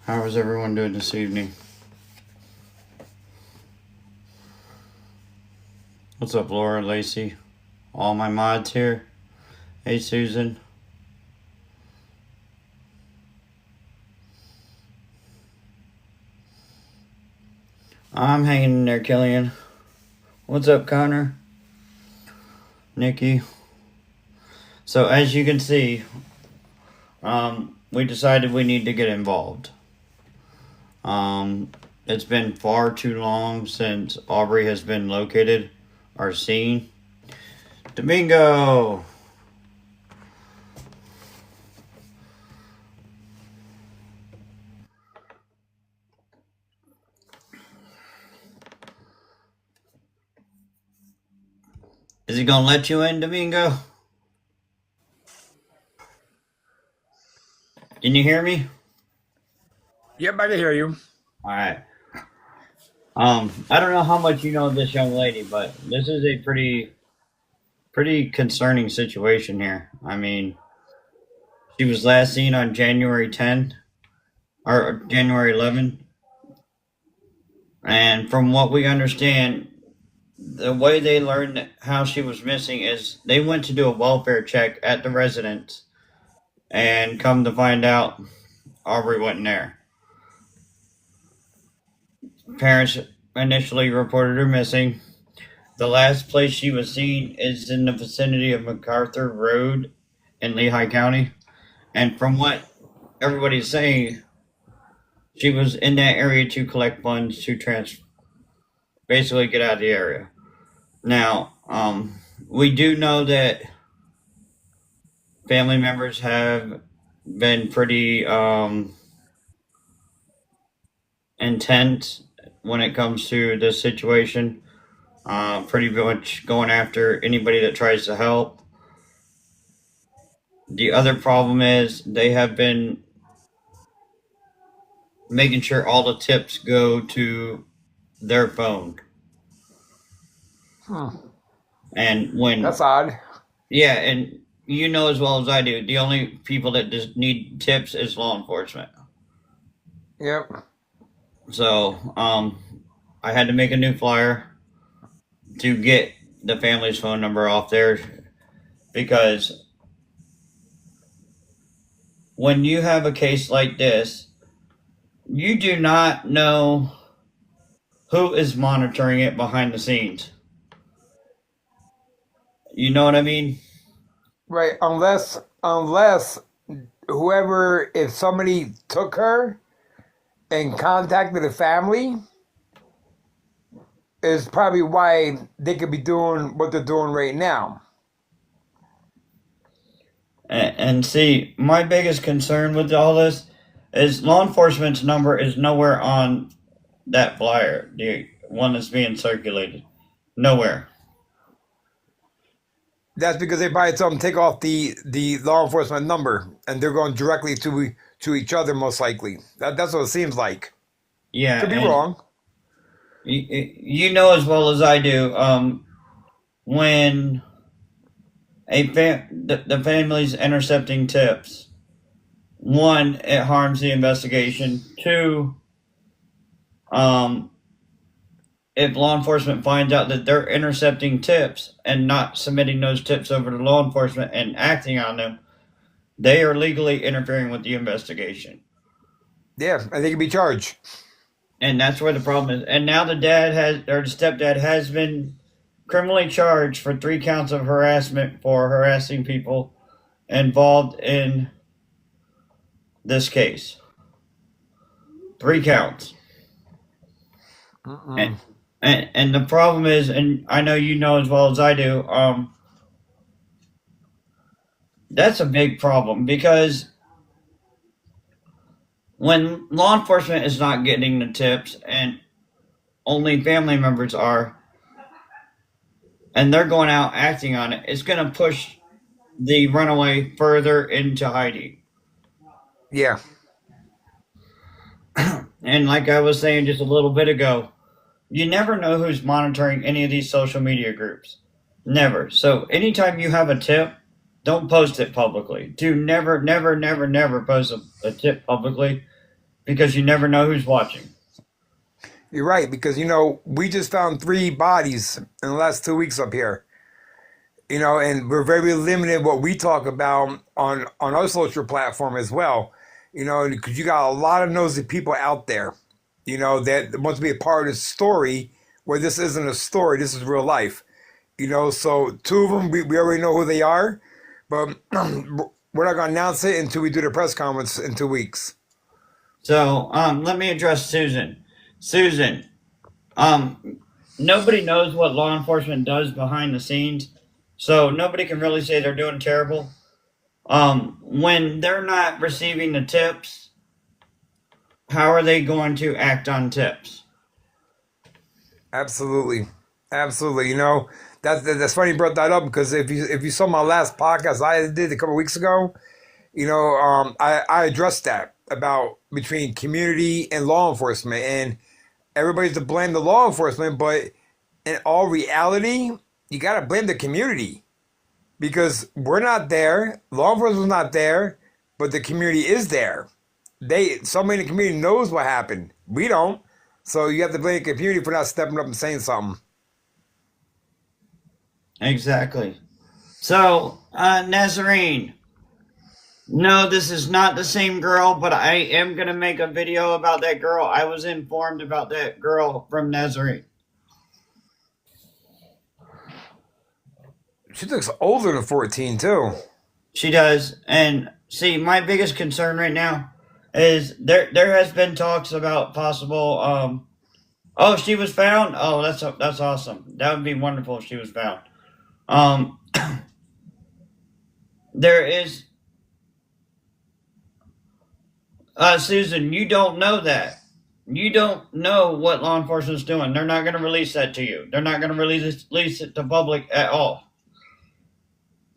How is everyone doing this evening? What's up, Laura, Lacey? All my mods here. Hey, Susan. I'm hanging in there, Killian. What's up, Connor? Nikki. So, as you can see, we decided we need to get involved. It's been far too long since Aubrey has been located or seen. Domingo! Is he gonna let you in, Domingo? Can you hear me? Yep, I can hear you. Alright. I don't know how much you know of this young lady, but this is a pretty concerning situation here. I mean, she was last seen on January 10th or January 11th, and from what we understand, the way they learned how she was missing is they went to do a welfare check at the residence, and come to find out, Aubrey wasn't there. Parents initially reported her missing. The last place she was seen is in the vicinity of MacArthur Road in Lehigh County. And from what everybody's saying, she was in that area to collect funds to basically get out of the area. Now, we do know that family members have been pretty intense when it comes to this situation. Pretty much going after anybody that tries to help. The other problem is they have been making sure all the tips go to their phone. And when That's odd. yeah, and you know as well as I do, the only people that just need tips is law enforcement. Yep. So, I had to make a new flyer to get the family's phone number off there because when you have a case like this, you do not know who is monitoring it behind the scenes. You know what I mean? Right. Unless whoever, if somebody took her and contacted the family, is probably why they could be doing what they're doing right now. And see, my biggest concern with all this is law enforcement's number is nowhere on that flyer, the one that's being circulated. Nowhere. That's because they probably tell them to take off the law enforcement number, and they're going directly to each other, most likely. That's what it seems like. Yeah. Could be wrong. You know as well as I do, when the family's intercepting tips, one, it harms the investigation. Two, if law enforcement finds out that they're intercepting tips and not submitting those tips over to law enforcement and acting on them, they are legally interfering with the investigation. Yeah, and they could be charged. And that's where the problem is. And now the stepdad has been criminally charged for 3 counts of harassment for harassing people involved in this case. 3 counts. And the problem is, and I know you know as well as I do, that's a big problem because when law enforcement is not getting the tips and only family members are, and they're going out acting on it, it's going to push the runaway further into hiding. Yeah. And like I was saying just a little bit ago, you never know who's monitoring any of these social media groups. Never. So anytime you have a tip, don't post it publicly. Do never post a tip publicly because you never know who's watching. You're right, because we just found 3 bodies in the last 2 weeks up here. And we're very limited what we talk about on our social platform as well. Because you got a lot of nosy people out there, that want to be a part of the story where this isn't a story, this is real life. So 2 of them, we already know who they are, but we're not going to announce it until we do the press conference in 2 weeks. So let me address Susan. Susan, nobody knows what law enforcement does behind the scenes, so nobody can really say they're doing terrible. When they're not receiving the tips, how are they going to act on tips? Absolutely, absolutely. That's funny you brought that up, because if you saw my last podcast I did a couple of weeks ago, I addressed that about between community and law enforcement, and everybody's to blame the law enforcement, but in all reality, you got to blame the community, because we're not there, law enforcement's not there, but the community is there. Somebody in the community knows what happened. We don't. So you have to blame the community for not stepping up and saying something. Exactly. So, Nazarene. No, this is not the same girl, but I am going to make a video about that girl. I was informed about that girl from Nazarene. She looks older than 14, too. She does. And see, my biggest concern right now is there has been talks about possible oh, she was found. Oh, that's awesome. That would be wonderful if she was found. There is Susan, you don't know that. You don't know what law enforcement's doing. They're not going to release that to you. They're not going to release it to public at all.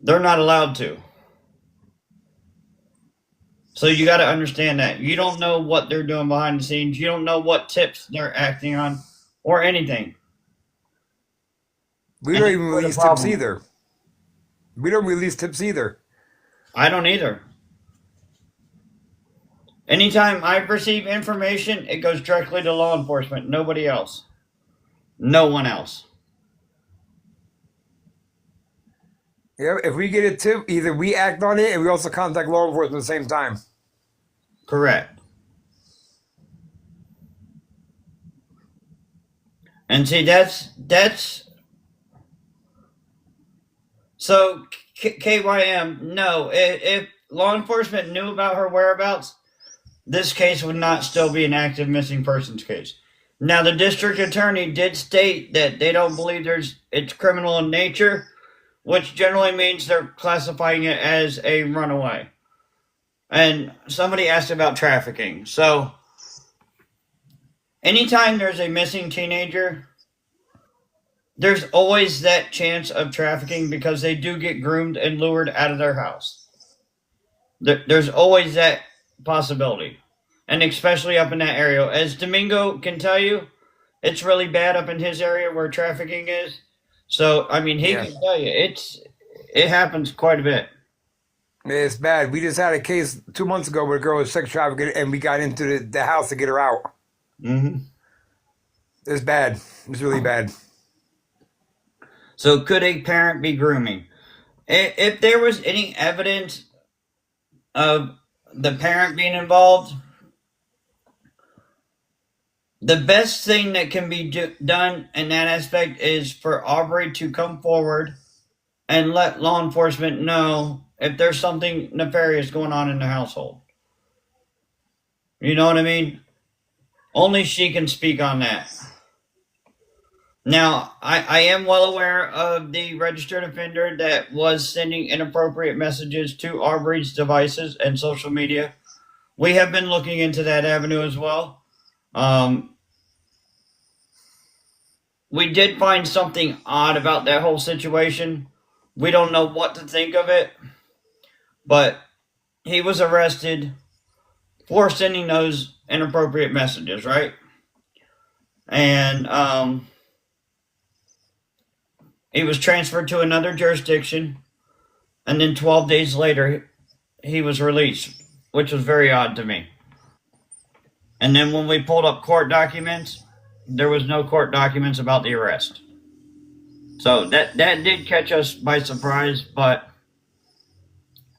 They're not allowed to. So you got to understand that. You don't know what they're doing behind the scenes. You don't know what tips they're acting on or anything. We don't even release tips either. We don't release tips either. I don't either. Anytime I receive information, it goes directly to law enforcement. Nobody else. No one else. Yeah, if we get a tip, either we act on it and we also contact law enforcement at the same time. Correct. And see, that's so KYM. No, if law enforcement knew about her whereabouts, this case would not still be an active missing persons case. Now, the district attorney did state that they don't believe it's criminal in nature, which generally means they're classifying it as a runaway. And somebody asked about trafficking. So, anytime there's a missing teenager, there's always that chance of trafficking because they do get groomed and lured out of their house. There's always that possibility. And especially up in that area. As Domingo can tell you, it's really bad up in his area where trafficking is. So, I mean, he can tell you, it happens quite a bit. It's bad. We just had a case 2 months ago where a girl was sex trafficked and we got into the house to get her out. Mm-hmm. It's bad. It's really bad. So could a parent be grooming? If there was any evidence of the parent being involved, the best thing that can be done in that aspect is for Aubrey to come forward and let law enforcement know if there's something nefarious going on in the household. You know what I mean? Only she can speak on that. Now, I am well aware of the registered offender that was sending inappropriate messages to Aubrey's devices and social media. We have been looking into that avenue as well. We did find something odd about that whole situation. We don't know what to think of it, but he was arrested for sending those inappropriate messages, right? And he was transferred to another jurisdiction, and then 12 days later, he was released, which was very odd to me. And then when we pulled up court documents, there was no court documents about the arrest. So that did catch us by surprise. But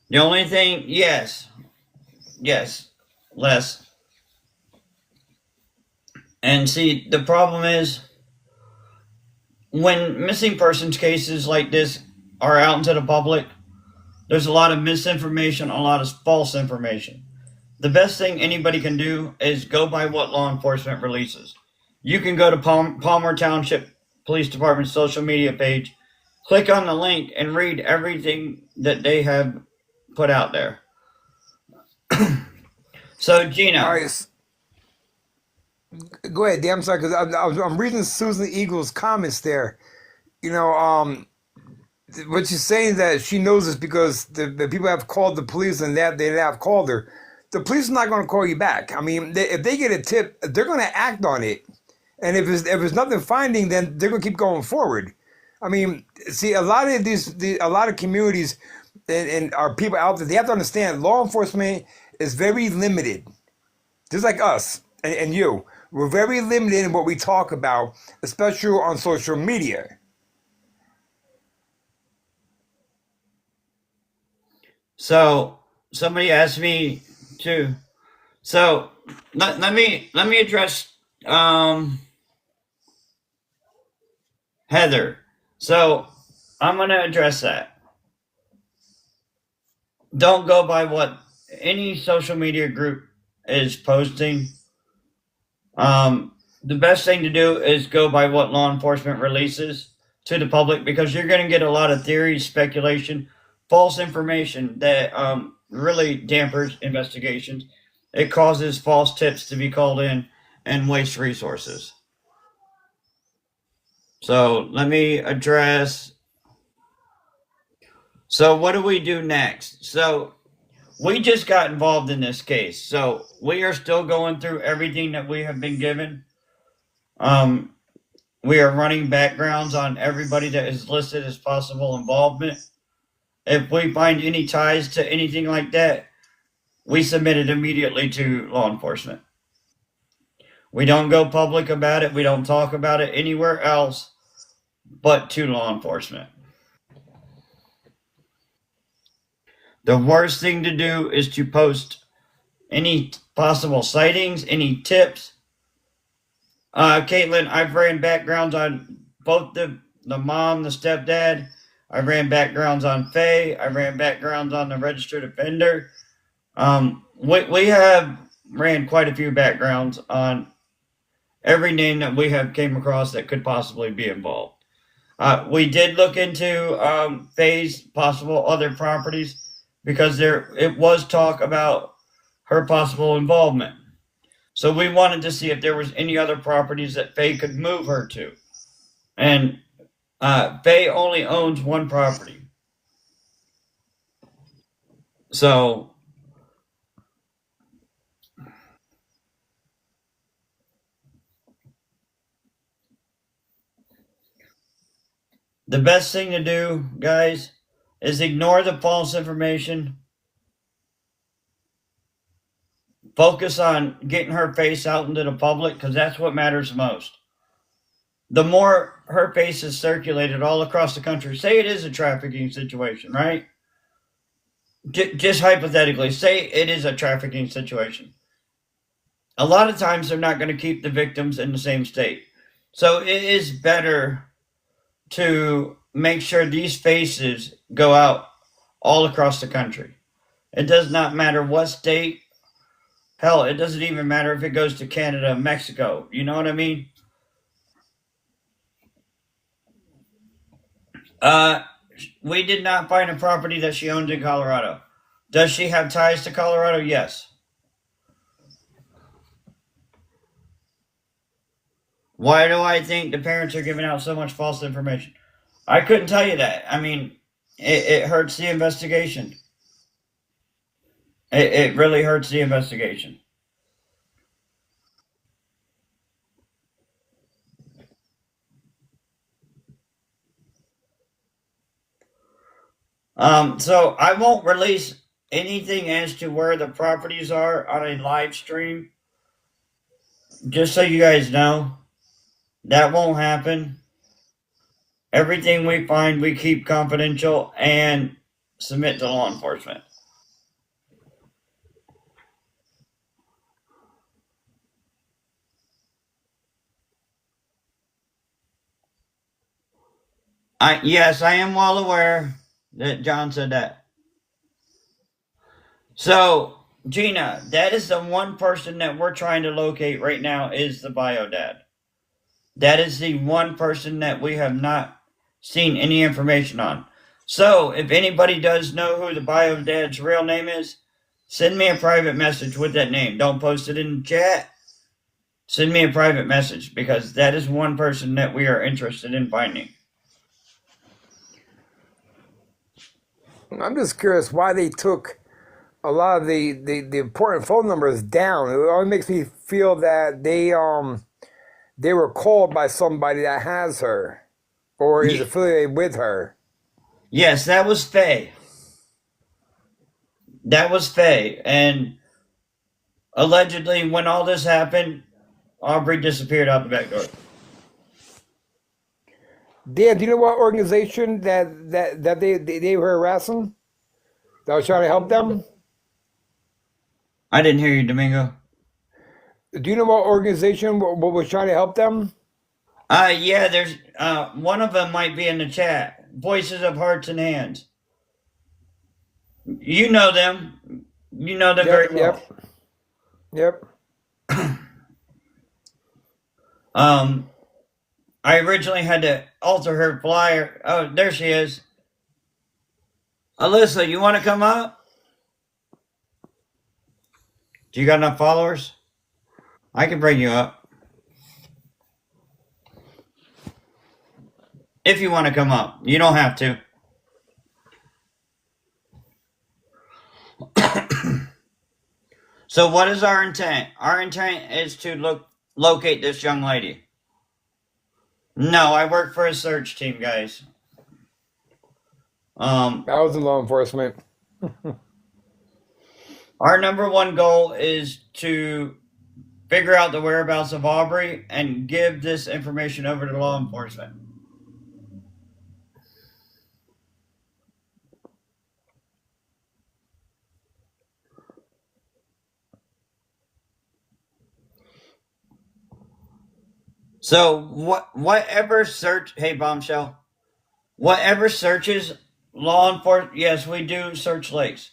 the only thing, yes, less. And see, the problem is when missing persons cases like this are out into the public, there's a lot of misinformation, a lot of false information. The best thing anybody can do is go by what law enforcement releases. You can go to Palmer Township Police Department's social media page, click on the link, and read everything that they have put out there. So, All Gino, right, go ahead, Dan. I'm sorry because I'm reading Susan Eagle's comments there. You know, what she's saying is that she knows this because the people have called the police and that they have called her. The police are not going to call you back. I mean, if they get a tip, they're going to act on it. And if there's nothing finding, then they're going to keep going forward. I mean, see, a lot of a lot of communities and our people out there, they have to understand law enforcement is very limited, just like us and you. We're very limited in what we talk about, especially on social media. so somebody asked me to. So let me address Heather. So I'm gonna address that. Don't go by what any social media group is posting. The best thing to do is go by what law enforcement releases to the public because you're going to get a lot of theories, speculation, false information that really dampers investigations. It causes false tips to be called in and waste resources. So let me address. So, what do we do next? So, we just got involved in this case. So, we are still going through everything that we have been given. Um, we are running backgrounds on everybody that is listed as possible involvement. If we find any ties to anything like that, we submit it immediately to law enforcement. We don't go public about it. We don't talk about it anywhere else but to law enforcement. The worst thing to do is to post any possible sightings, any tips. Caitlin, I've ran backgrounds on both the mom, the stepdad. I ran backgrounds on Faye. I ran backgrounds on the registered offender. We have ran quite a few backgrounds on every name that we have came across that could possibly be involved. We did look into Faye's possible other properties because it was talk about her possible involvement. So we wanted to see if there was any other properties that Faye could move her to. And Faye only owns one property. So the best thing to do, guys, is ignore the false information. Focus on getting her face out into the public because that's what matters most. The more her face is circulated all across the country, say it is a trafficking situation, right? Just hypothetically, say it is a trafficking situation. A lot of times they're not going to keep the victims in the same state. So it is better to make sure these faces go out all across the country. It does not matter what state. Hell, it doesn't even matter if it goes to Canada, Mexico. You know what I mean? Uh, we did not find a property that she owned in Colorado. Does she have ties to Colorado? Yes. Why do I think the parents are giving out so much false information? I couldn't tell you that. I mean, it hurts the investigation. It really hurts the investigation. So I won't release anything as to where the properties are on a live stream just so you guys know, that won't happen. Everything we find, we keep confidential and submit to law enforcement. Yes, I am well aware that John said that. So, Gina, that is the one person that we're trying to locate right now is the bio dad. That is the one person that we have not seen any information on. So, if anybody does know who the bio dad's real name is, send me a private message with that name. Don't post it in the chat. Send me a private message because that is one person that we are interested in finding. I'm just curious why they took a lot of the important phone numbers down. It only makes me feel that they were called by somebody that has her or is affiliated with her. Yes, that was Faye. That was Faye. And allegedly, when all this happened, Aubrey disappeared out the back door. Dan, do you know what organization that they were harassing? That was trying to help them? I didn't hear you, Domingo. Do you know what organization what was trying to help them? Yeah, there's one of them might be in the chat. Voices of Hearts and Hands. You know them. You know them very Yep, well. yep. I originally had to alter her flyer. Oh, there she is. Alyssa, you want to come up? Do you got enough followers? I can bring you up. If you want to come up. You don't have to. So what is our intent? Our intent is to locate this young lady. No, I work for a search team, guys. I was in law enforcement. Our number one goal is to figure out the whereabouts of Aubrey and give this information over to law enforcement. So whatever search, hey Bombshell, whatever searches law enforcement, yes, we do search lakes.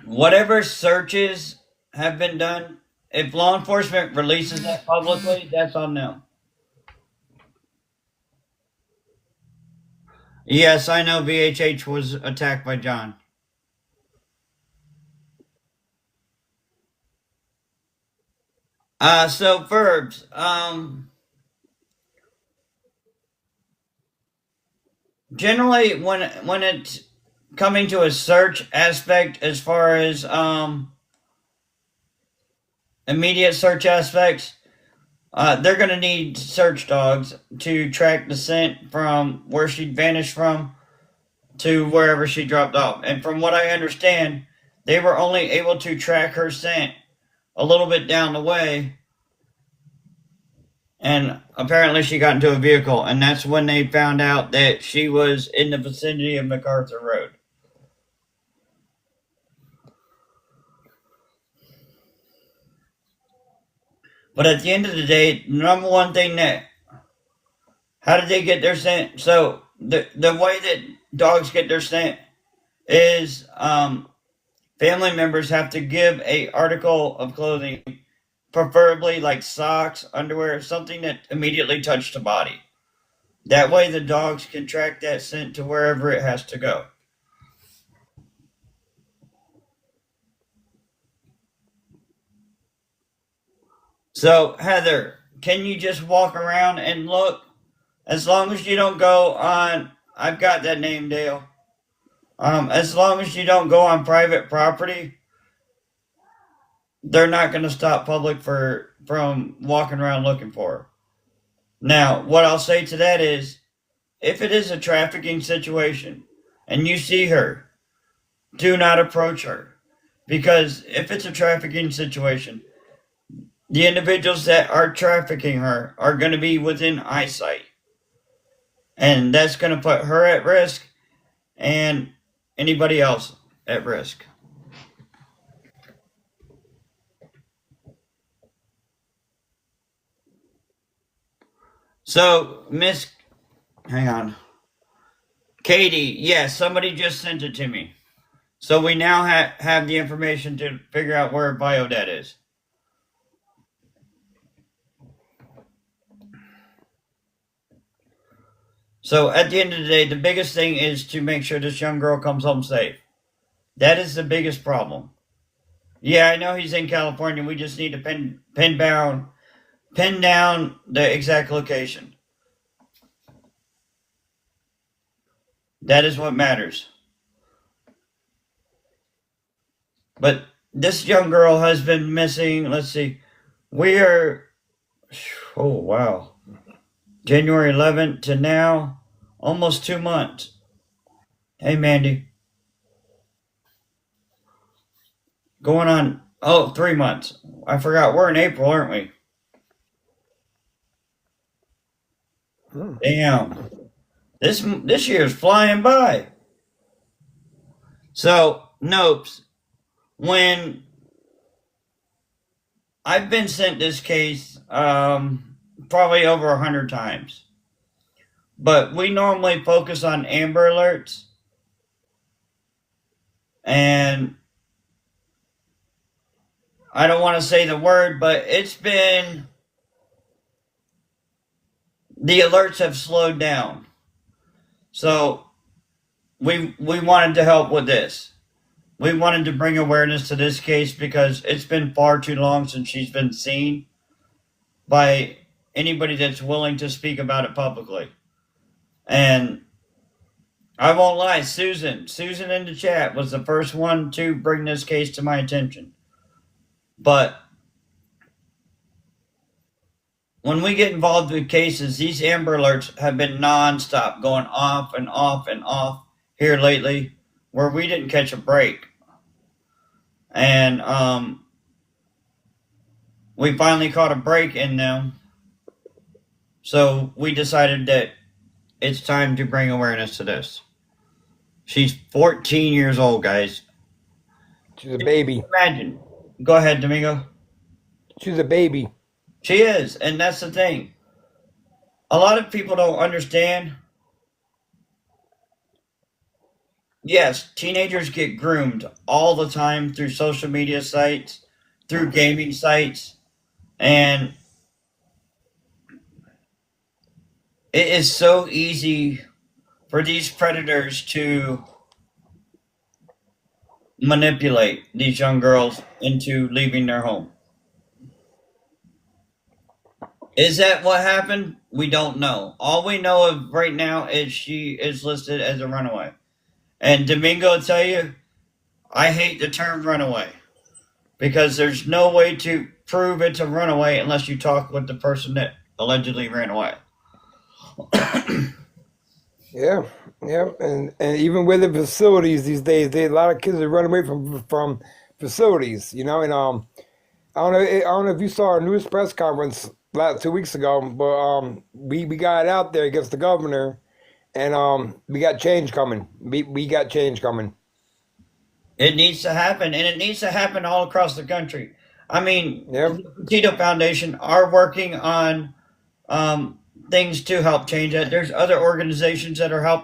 Whatever searches have been done, if law enforcement releases that publicly, that's on them. Yes, I know VHH was attacked by John. So verbs, generally when it's coming to a search aspect as far as immediate search aspects, they're going to need search dogs to track the scent from where she vanished from to wherever she dropped off. And from what I understand, they were only able to track her scent a little bit down the way. And apparently she got into a vehicle, and that's when they found out that she was in the vicinity of MacArthur Road. But at the end of the day, the number one thing that, how did they get their scent? So the way that dogs get their scent is family members have to give a article of clothing, preferably like socks, underwear, something that immediately touched the body. That way the dogs can track that scent to wherever it has to go. So, Heather, can you just walk around and look? As long as you don't go on, I've got that name, Dale. As long as you don't go on private property, they're not going to stop public from walking around looking for her. Now, what I'll say to that is, if it is a trafficking situation and you see her, do not approach her. Because if it's a trafficking situation, The individuals that are trafficking her are going to be within eyesight. And that's going to put her at risk and anybody else at risk. So, Miss, hang on. Katie, yes, somebody just sent it to me. So we now have the information to figure out where Biodet is. So at the end of the day, the biggest thing is to make sure this young girl comes home safe. That is the biggest problem. Yeah, I know he's in California. We just need to pin down the exact location. That is what matters. But this young girl has been missing. Let's see. We are. Oh, wow. January 11th to now, almost 2 months. Hey, Mandy. Going on. Oh, 3 months. I forgot. We're in April, aren't we? Hmm. Damn. This year's flying by. So, Nopes, when I've been sent this case probably over 100 times, but we normally focus on Amber Alerts, and I don't want to say the word, but the alerts have slowed down. So we wanted to help with this. We wanted to bring awareness to this case because it's been far too long since she's been seen by anybody that's willing to speak about it publicly. And I won't lie, Susan in the chat was the first one to bring this case to my attention. But when we get involved with cases, these Amber Alerts have been nonstop, going off and off and off here lately, where we didn't catch a break. And we finally caught a break in them. So we decided that it's time to bring awareness to this. She's 14 years old, guys. She's a baby. Imagine. Go ahead, Domingo. She's a baby. She is, and that's the thing. A lot of people don't understand. Yes, teenagers get groomed all the time through social media sites, through gaming sites, and it is so easy for these predators to manipulate these young girls into leaving their home. Is that what happened? We don't know. All we know of right now is she is listed as a runaway. And Domingo will tell you, I hate the term runaway because there's no way to prove it's a runaway unless you talk with the person that allegedly ran away. Yeah, yeah, and even with the facilities these days, a lot of kids that run away from facilities. You know, and I don't know if you saw our news press conference last 2 weeks ago, but we got out there against the governor, and we got change coming. We got change coming. It needs to happen, and it needs to happen all across the country. I mean, Yep. the Petito Foundation are working on um, things to help change that. There's other organizations that are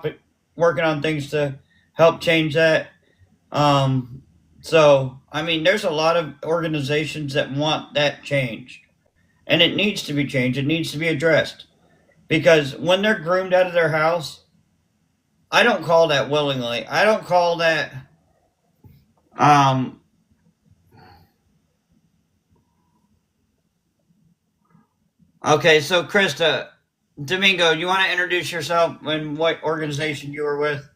working on things to help change that. Um, so, I mean, there's a lot of organizations that want that changed, and it needs to be changed. It needs to be addressed because when they're groomed out of their house, I don't call that willingly. I don't call that. Um, okay, so Krista, Domingo, you want to introduce yourself and what organization you were with?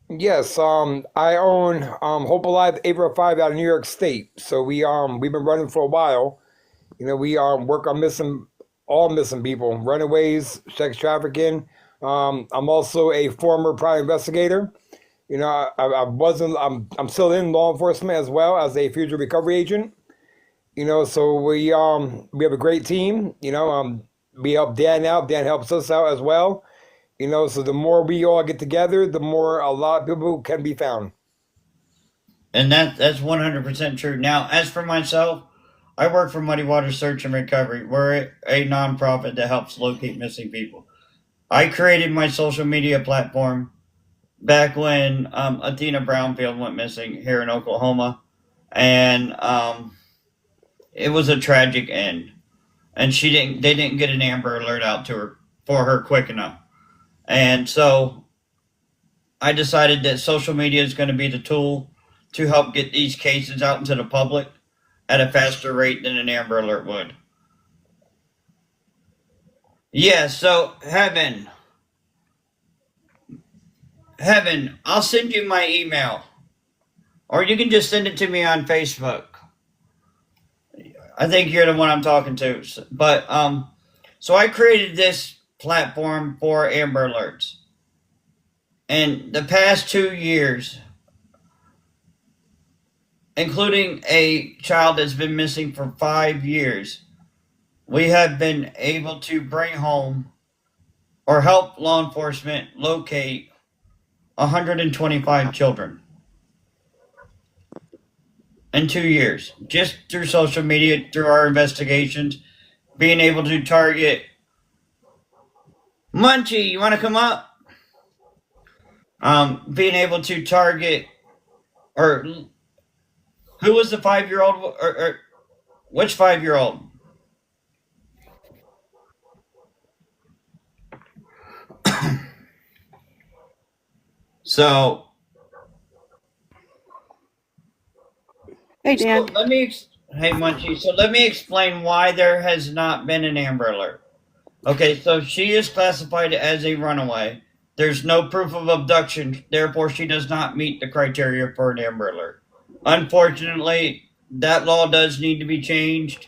Yes, I own Hope Alive 805 out of New York State. So we've been running for a while. You know, we work on all missing people, runaways, sex trafficking. I'm also a former private investigator. You know, I wasn't. I'm still in law enforcement as well as a fugitive recovery agent. You know, so we have a great team. We help Dan out. Dan helps us out as well. You know, so the more we all get together, the more a lot of people can be found. And that's 100% true. Now, as for myself, I work for Muddy Water Search and Recovery. We're a nonprofit that helps locate missing people. I created my social media platform back when Athena Brownfield went missing here in Oklahoma, and it was a tragic end. And they didn't get an Amber Alert out to her for her quick enough. And so I decided that social media is going to be the tool to help get these cases out into the public at a faster rate than an Amber Alert would. Yeah, so Heaven, I'll send you my email. Or you can just send it to me on Facebook. I think you're the one I'm talking to. But so I created this platform for Amber Alerts. And the past 2 years, including a child that's been missing for 5 years, we have been able to bring home or help law enforcement locate 125 children in 2 years, just through social media, through our investigations, being able to target. Munchie, you want to come up? Being able to target, or who was the 5-year-old, or which 5-year-old? So, Hey, so Dan. let me, hey Munchie, so let me explain why there has not been an Amber Alert. Okay, so she is classified as a runaway. There's no proof of abduction, therefore she does not meet the criteria for an Amber Alert. Unfortunately, that law does need to be changed.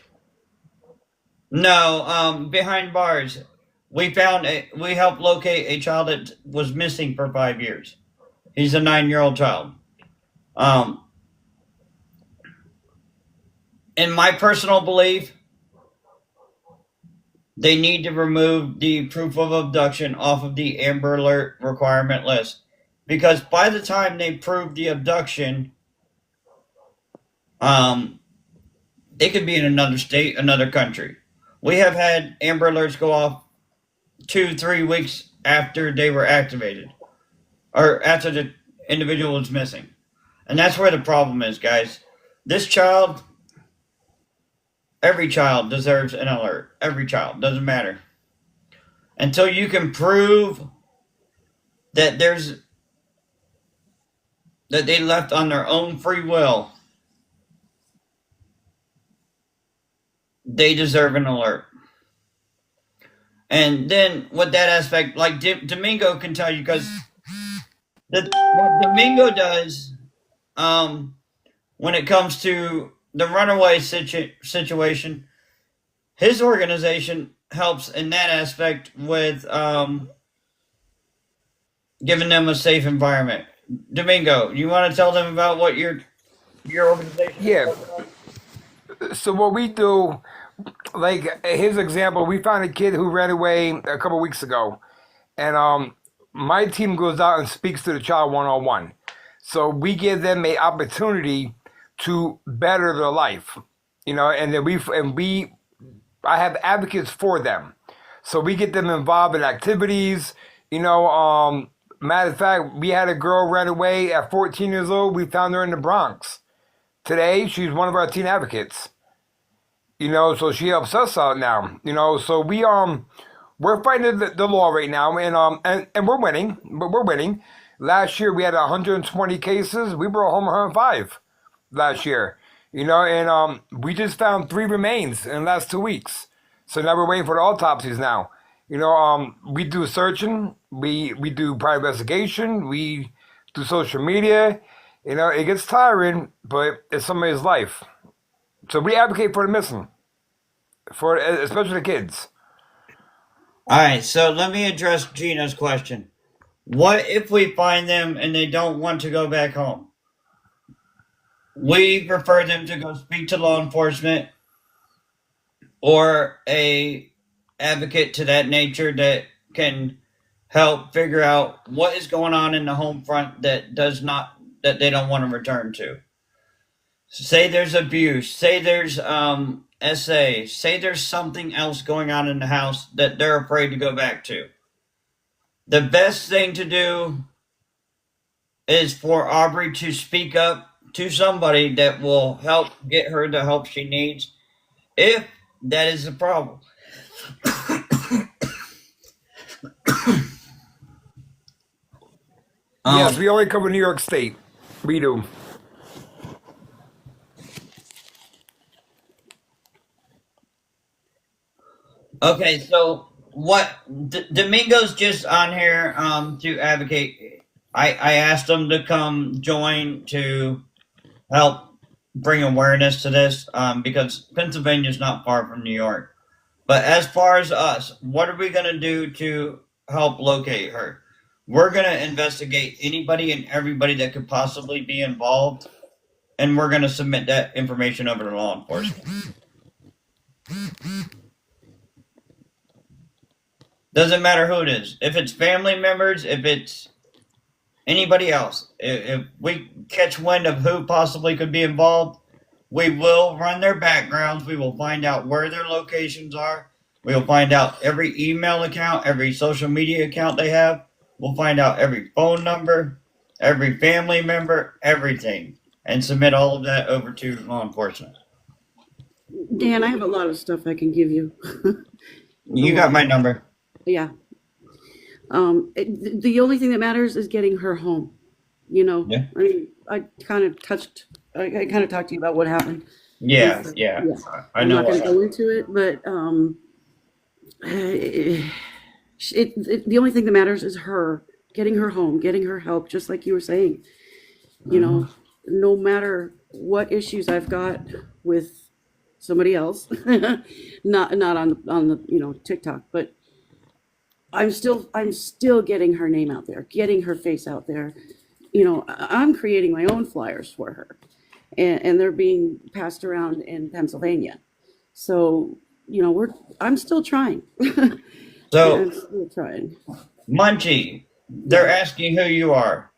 No, behind bars. We helped locate a child that was missing for 5 years. He's a 9-year-old child. Um, in my personal belief, they need to remove the proof of abduction off of the Amber Alert requirement list. Because by the time they prove the abduction, they could be in another state, another country. We have had Amber Alerts go off 2-3 weeks after they were activated, or after the individual was missing. And that's where the problem is, guys. This child, every child deserves an alert. Every child, doesn't matter. Until you can prove that that they left on their own free will, they deserve an alert. And then with that aspect, like Domingo can tell you, because what Domingo does, when it comes to the runaway situation, his organization helps in that aspect with giving them a safe environment. Domingo, you want to tell them about what your organization is Yeah. all about? So what we do, like his example, we found a kid who ran away a couple weeks ago, and my team goes out and speaks to the child 1-on-1. So we give them a opportunity to better their life, and then I have advocates for them. So we get them involved in activities. Matter of fact, we had a girl run away at 14 years old. We found her in the Bronx. Today, she's one of our teen advocates. So she helps us out now. So we're fighting the law right now, and we're winning. But we're winning. Last year we had 120 cases. We brought home 105 last year. And we just found 3 remains in the last 2 weeks. So now we're waiting for the autopsies now. We do searching, we do private investigation, we do social media. It gets tiring, but it's somebody's life. So we advocate for the missing, for especially the kids. All right, so let me address Gina's question. What if we find them and they don't want to go back home? We prefer them to go speak to law enforcement or a advocate to that nature that can help figure out what is going on in the home front that they don't want to return to. Say there's abuse, say there's say there's something else going on in the house that they're afraid to go back to. The best thing to do is for Aubrey to speak up to somebody that will help get her the help she needs, if that is a problem. Yes, we only cover New York State. We do. Okay, so what Domingo's just on here to advocate. I asked him to come join to help bring awareness to this because Pennsylvania's not far from New York. But as far as us, what are we going to do to help locate her? We're going to investigate anybody and everybody that could possibly be involved, and we're going to submit that information over to law enforcement. Doesn't matter who it is. If it's family members, if it's anybody else, if we catch wind of who possibly could be involved, we will run their backgrounds. We will find out where their locations are. We will find out every email account, every social media account they have. We'll find out every phone number, every family member, everything, and submit all of that over to law enforcement. Dan, I have a lot of stuff I can give you. You got my number. Yeah. The only thing that matters is getting her home. Yeah. I mean, I kind of talked to you about what happened. Yeah. With- Yeah. I I'm know. not going to go into it, but the only thing that matters is her getting her home, getting her help, just like you were saying. No matter what issues I've got with somebody else, not on the TikTok, but I'm still getting her name out there, getting her face out there. I'm creating my own flyers for her, and they're being passed around in Pennsylvania. So, I'm still trying. So, I'm still trying. Munchie, they're asking who you are.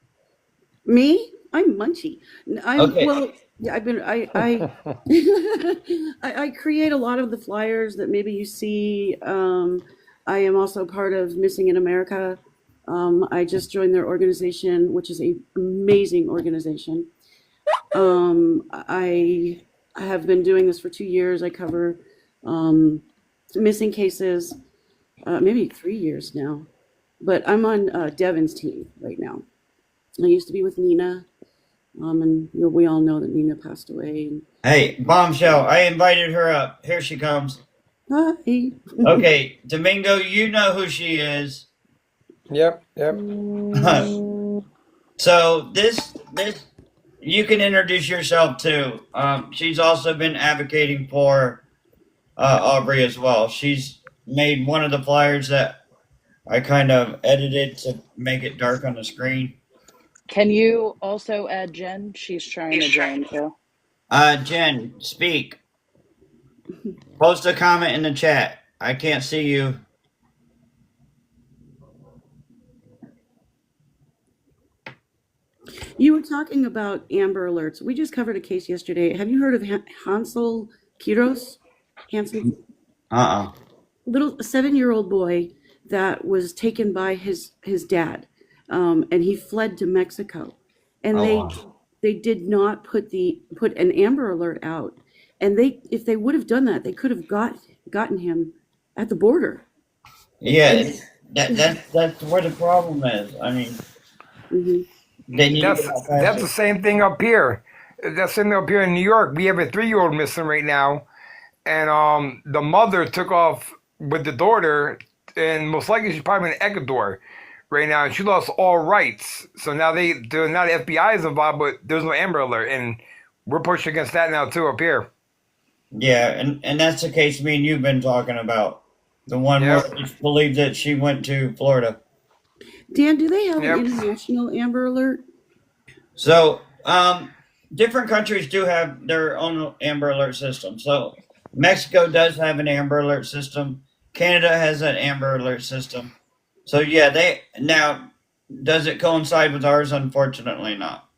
Me? I'm Munchie. Okay. Well, yeah, I create a lot of the flyers that maybe you see. I am also part of Missing in America. I just joined their organization, which is an amazing organization. I have been doing this for 2 years. I cover missing cases, maybe 3 years now. But I'm on Devin's team right now. I used to be with Nina, and we all know that Nina passed away. And, Hey, Bombshell, I invited her up. Here she comes. hi. Okay, Domingo, you know who she is. Yep. So this you can introduce yourself too. She's also been advocating for Aubrey as well. She's made one of the flyers that I kind of edited to make it dark on the screen. Can you also add Jen? She's trying to join too. Jen, speak. Post a comment in the chat. I can't see you. You were talking about Amber Alerts. We just covered a case yesterday. Have you heard of Hansel Kiros? Hansel? Little 7-year-old boy that was taken by his dad, and he fled to Mexico, and they did not put an Amber Alert out, and if they would have done that, they could have gotten him at the border. Yeah, that's where the problem is. I mean, Mhm. they need to That's get out that's faster. the same thing up here. That's same thing up here in New York. We have a 3-year-old missing right now, and the mother took off with the daughter, and most likely she's probably in Ecuador right now, and she lost all rights. So now now the FBI is involved, but there's no Amber Alert, and we're pushing against that now too up here. Yeah, and that's the case me and you've been talking about. The one Yep. where it's believed that she went to Florida. Dan, do they have Yep. an international Amber Alert? So, different countries do have their own Amber Alert system. So, Mexico does have an Amber Alert system. Canada has an Amber Alert system. So yeah, they now does it coincide with ours? Unfortunately, not.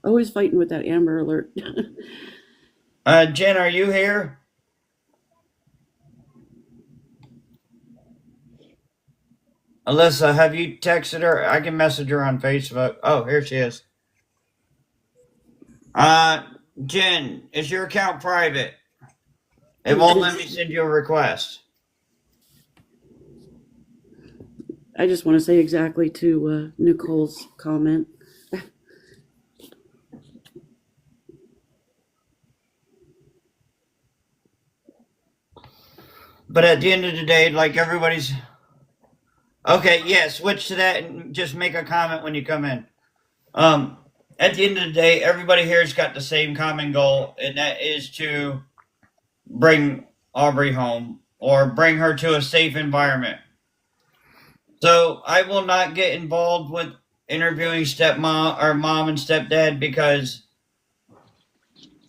Always fighting with that Amber Alert. Jen, are you here? Alyssa, have you texted her? I can message her on Facebook. Oh, here she is. Jen, is your account private? It won't let me send you a request. I just want to say exactly to Nicole's comment. But at the end of the day, like everybody's okay, yeah, switch to that and just make a comment when you come in. At the end of the day, everybody here's got the same common goal, and that is to bring Aubrey home or bring her to a safe environment. So I will not get involved with interviewing stepmom or mom and stepdad because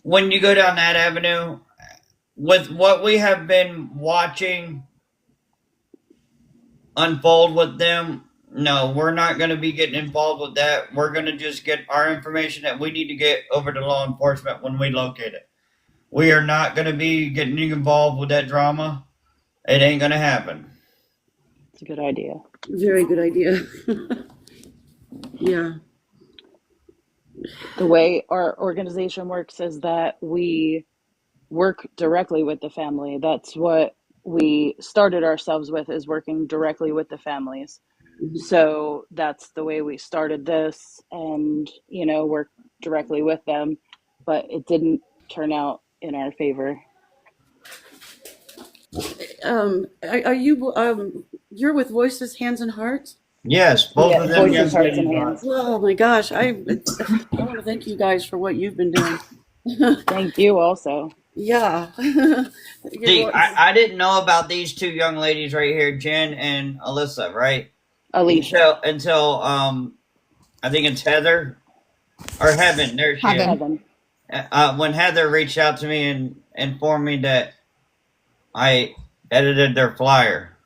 when you go down that avenue, with what we have been watching unfold with them, no, we're not going to be getting involved with that. We're going to just get our information that we need to get over to law enforcement when we locate it. We are not going to be getting involved with that drama. It ain't going to happen. It's a good idea. Very good idea. Yeah. The way our organization works is that we work directly with the family. That's what we started ourselves with, is working directly with the families. So that's the way we started this, and work directly with them, but it didn't turn out in our favor. Are you you're with Voices, Hands and Hearts? Yes, both Yeah, of them. voices, Yes, hearts, and ladies hands. Oh my gosh, I want to thank you guys for what you've been doing. Thank you also. Yeah. See, I didn't know about these two young ladies right here, Jen and Alyssa, right? Alicia. Until I think it's Heather or Heaven. There she is. Heaven. When Heather reached out to me and informed me that I edited their flyer.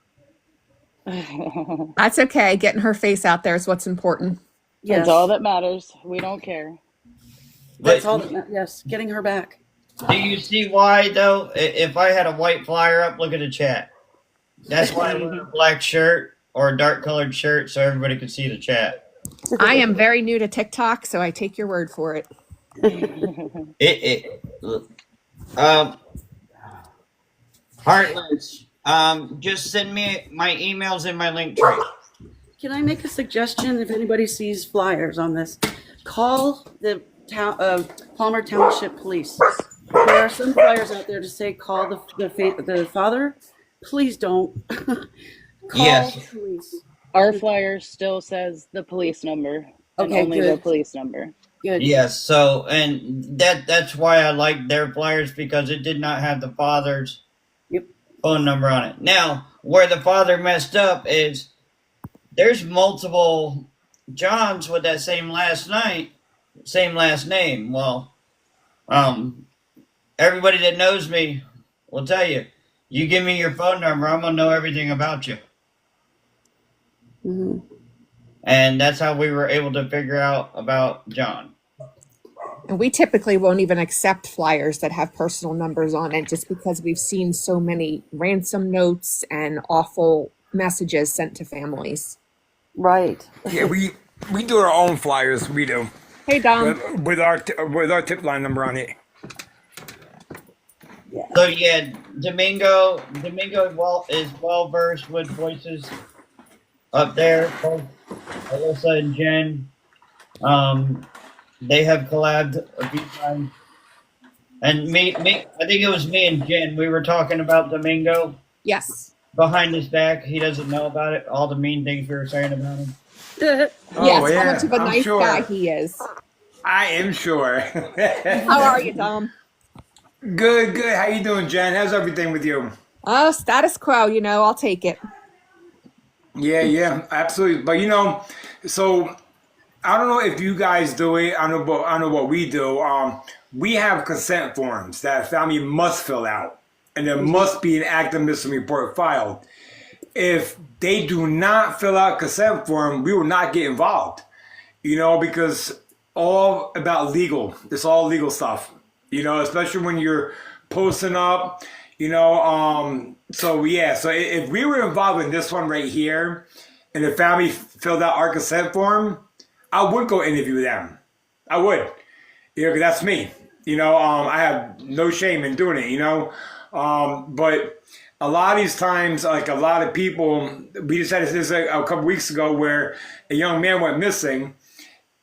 That's okay. Getting her face out there is what's important. Yes. That's all that matters. We don't care. That's But all that yes, getting her back. do you see why, though? If I had a white flyer up, look at the chat. That's why I wear a black shirt or a dark colored shirt so everybody can see the chat. I am very new to TikTok, so I take your word for it. Heartless. Just send me my emails in my link tree. Can I make a suggestion? If anybody sees flyers on this, call the town Palmer Township Police. There are some flyers out there to say call the father. Please don't. Call Yes. the police. Our flyer still says the police number, and Okay, only good. the police number. Good. Yes. So, and that's why I like their flyers because it did not have the father's Yep. phone number on it. Now, where the father messed up is there's multiple Johns with that same last name. Well, everybody that knows me will tell you. You give me your phone number, I'm gonna know everything about you. Mhm. And that's how we were able to figure out about John. And we typically won't even accept flyers that have personal numbers on it just because we've seen so many ransom notes and awful messages sent to families. Right. Yeah, we do our own flyers. We do Hey, Dom. with our tip line number on it. So yeah, Domingo is well versed with voices up there. Both Alyssa and Jen, they have collabed a few times. And me, I think it was me and Jen. We were talking about Domingo Yes. behind his back. He doesn't know about it. All the mean things we were saying about him. Yes, Oh, yeah, how much of a I'm nice sure. guy he is. I am sure. How are you, Dom? Good. How you doing, Jen? How's everything with you? Oh, status quo, I'll take it. Yeah, absolutely. But so I don't know if you guys do it. I don't know what we do. We have consent forms that a family must fill out, and there must be an active missing report filed. If they do not fill out consent form, we will not get involved. Because all about legal. It's all legal stuff. Especially when you're posting up. So yeah. So if we were involved in this one right here, and the family filled out our consent form, I would go interview them. I would. 'Cause that's me. I have no shame in doing it. But a lot of these times, like a lot of people, we just had this a couple weeks ago where a young man went missing.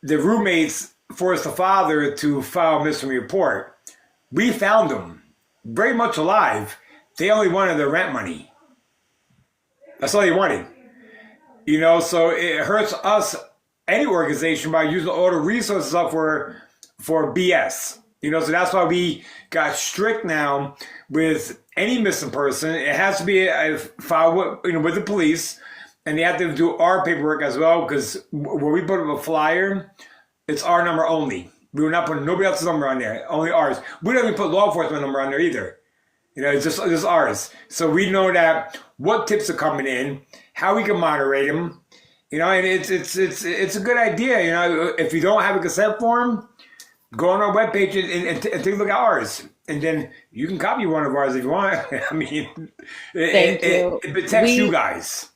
The roommates forced the father to file a missing report. We found him, very much alive. They only wanted the rent money. That's all they wanted. So it hurts us, any organization, by using all the resources up for BS. So that's why we got strict now with any missing person. It has to be a file with the police, and they have to do our paperwork as well. Because when we put up a flyer, it's our number only. We will not put nobody else's number on there, only ours. We don't even put law enforcement number on there either. It's just ours. So we know that what tips are coming in, how we can moderate them. And it's a good idea. If you don't have a consent form, go on our webpage and take a look at ours. And then you can copy one of ours if you want. I mean, it protects you guys.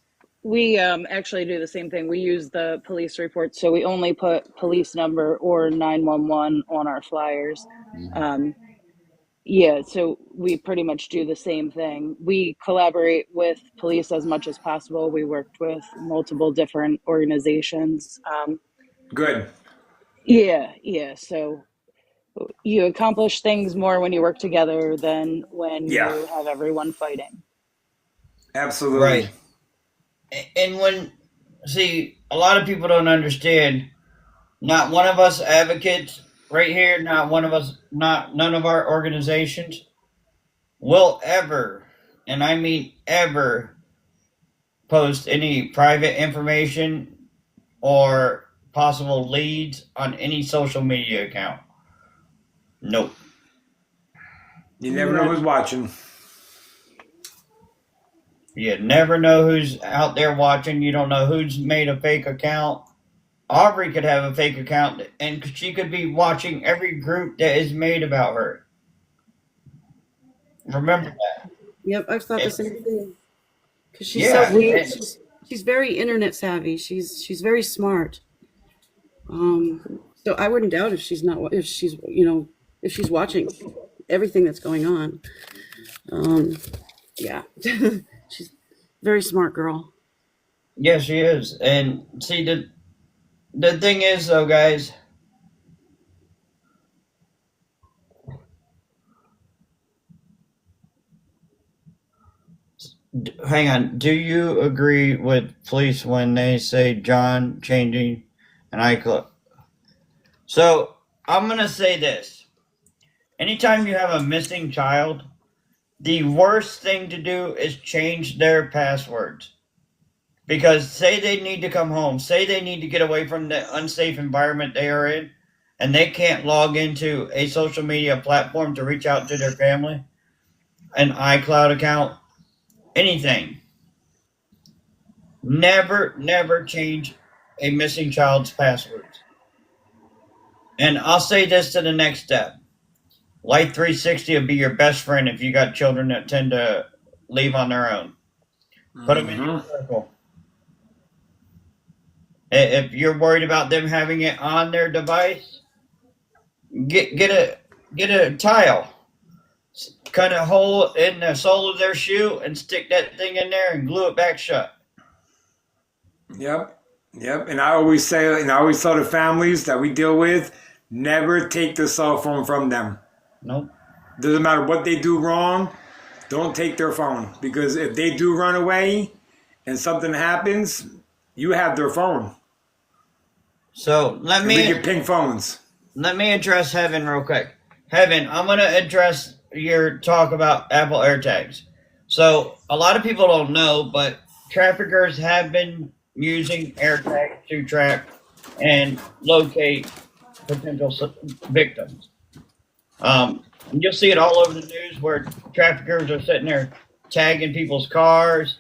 We actually do the same thing. We use the police report, so we only put police number or 911 on our flyers. Yeah, so we pretty much do the same thing. We collaborate with police as much as possible. We worked with multiple different organizations. Good. Yeah. So you accomplish things more when you work together than when you have everyone fighting. Absolutely. Right. And a lot of people don't understand, not one of us advocates right here, none of our organizations will ever, and I mean ever, post any private information or possible leads on any social media account. Nope. You never know who's watching. You never know who's out there watching. You don't know who's made a fake account. Aubrey could have a fake account, and she could be watching every group that is made about her. Remember that. Yep, I've thought the same thing. Because she's very internet savvy. She's very smart. So I wouldn't doubt if she's watching everything that's going on. Yeah, she's a very smart girl. Yeah, she is. And see, the thing is, though, guys, hang on. Do you agree with police when they say John changing an iCloud? So I'm going to say this. Anytime you have a missing child, the worst thing to do is change their passwords. Because say they need to come home, say they need to get away from the unsafe environment they are in, and they can't log into a social media platform to reach out to their family, an iCloud account, anything. Never change a missing child's passwords. And I'll say this to the next step. Life 360 will be your best friend if you got children that tend to leave on their own. Put them in your circle. If you're worried about them having it on their device, get a tile, cut a hole in the sole of their shoe, and stick that thing in there and glue it back shut. Yep. And I always say, and I always tell the families that we deal with, never take the cell phone from them. Nope. Doesn't matter what they do wrong, don't take their phone. Because if they do run away and something happens, you have their phone. So we can ping phones. Let me address Heaven real quick. Heaven, I'm going to address your talk about Apple AirTags. So a lot of people don't know, but traffickers have been using AirTags to track and locate potential victims. You'll see it all over the news where traffickers are sitting there tagging people's cars,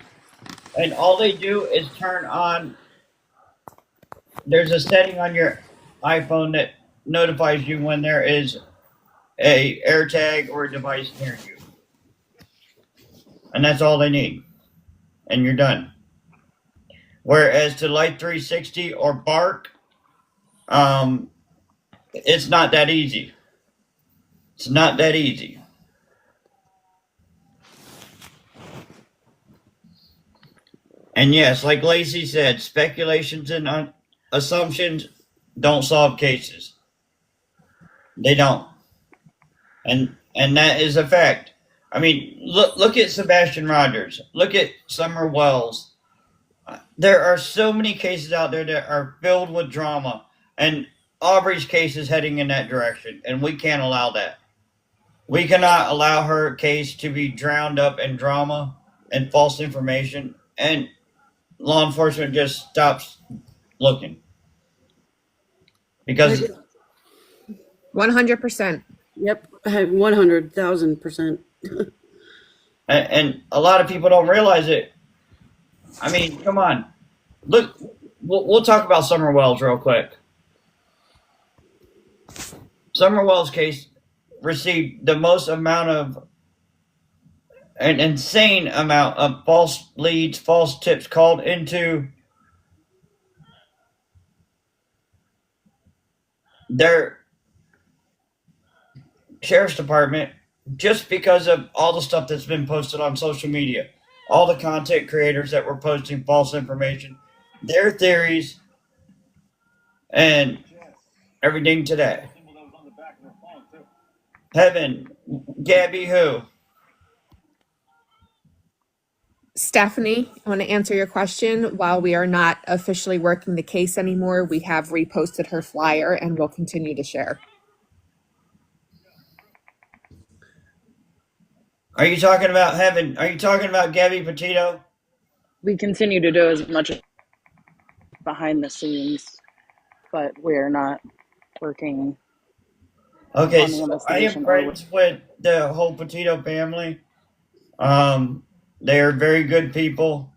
and all they do is turn on. There's a setting on your iPhone that notifies you when there is a AirTag or a device near you, and that's all they need, and you're done. Whereas to Light 360 or Bark, it's not that easy. It's not that easy. And yes, like Lacey said, speculations and assumptions don't solve cases. They don't, and that is a fact. I mean, look at Sebastian Rogers. Look at Summer Wells. There are so many cases out there that are filled with drama, and Aubrey's case is heading in that direction, and we can't allow that. We cannot allow her case to be drowned up in drama and false information, and law enforcement just stops looking. Because 100%. Yep, 100,000%. and a lot of people don't realize it. I mean, come on. Look, we'll talk about Summer Wells real quick. Summer Wells' case received the most amount of an insane amount of false leads, false tips called into their sheriff's department just because of all the stuff that's been posted on social media, all the content creators that were posting false information, their theories, and everything today. Heaven, Gabby, who? Stephanie, I want to answer your question. While we are not officially working the case anymore, we have reposted her flyer and will continue to share. Are you talking about Heaven? Are you talking about Gabby Petito? We continue to do as much behind the scenes, but we're not working. Okay, so I am friends with the whole Petito family. They are very good people.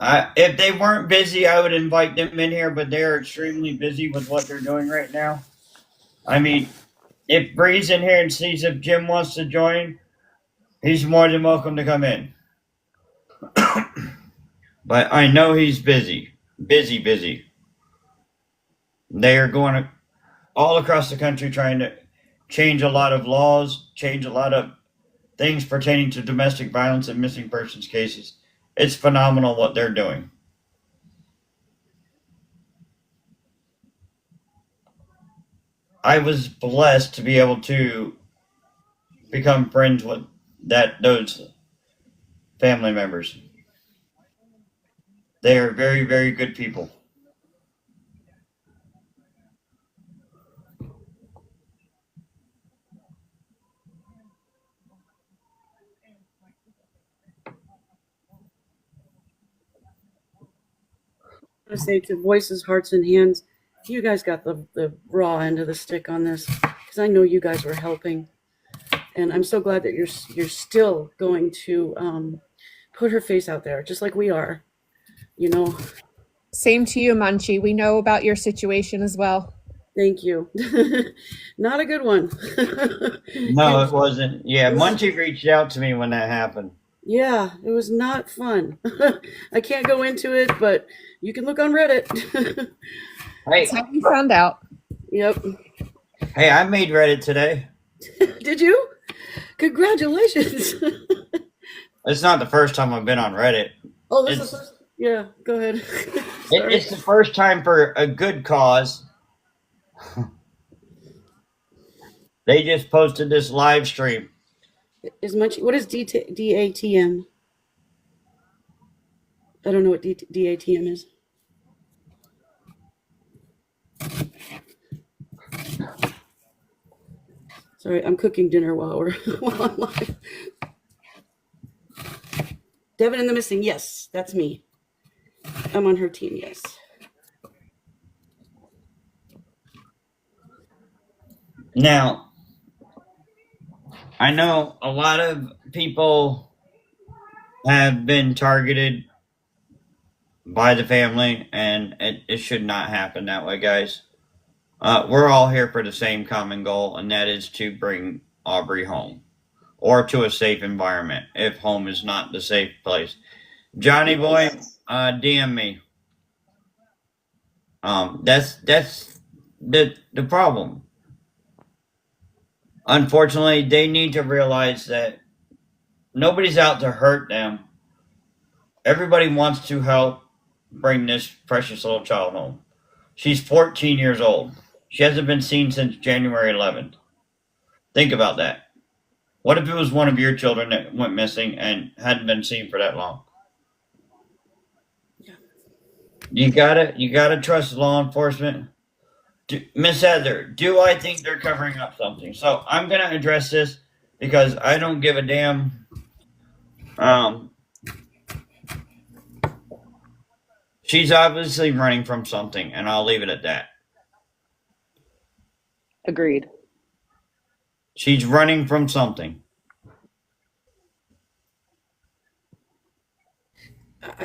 If they weren't busy, I would invite them in here, but they're extremely busy with what they're doing right now. I mean, if Bree's in here and sees if Jim wants to join, he's more than welcome to come in. But I know he's busy. Busy. They are going all across the country trying to change a lot of laws, change a lot of things pertaining to domestic violence and missing persons cases. It's phenomenal what they're doing. I was blessed to be able to become friends with those family members. They are very, very good people. I say to Voices, Hearts, and Hands, you guys got the raw end of the stick on this, because I know you guys were helping, and I'm so glad that you're still going to put her face out there, just like we are. You know. Same to you, Munchie. We know about your situation as well. Thank you. Not a good one. No, it wasn't. Yeah, Munchie reached out to me when that happened. Yeah, it was not fun. I can't go into it, but you can look on Reddit. Hey, That's how we found out. Yep. Hey, I made Reddit today. Did you? Congratulations. It's not the first time I've been on Reddit. Oh, this is the first. Yeah, go ahead. It's the first time for a good cause. They just posted this live stream. What is DATM? I don't know what DATM is. Sorry, I'm cooking dinner while I'm live. Devin and the Missing, yes, that's me. I'm on her team, yes. Now, I know a lot of people have been targeted by the family, and it should not happen that way, guys. We're all here for the same common goal, and that is to bring Aubrey home or to a safe environment if home is not the safe place. Johnny boy, DM me. That's the problem. Unfortunately, they need to realize that nobody's out to hurt them. Everybody wants to help bring this precious little child home. She's 14 years old. She hasn't been seen since January 11th. Think about that. What if it was one of your children that went missing and hadn't been seen for that long? Yeah. You gotta trust law enforcement. Miss Heather, do I think they're covering up something? So I'm gonna address this because I don't give a damn. She's obviously running from something, and I'll leave it at that. Agreed. She's running from something.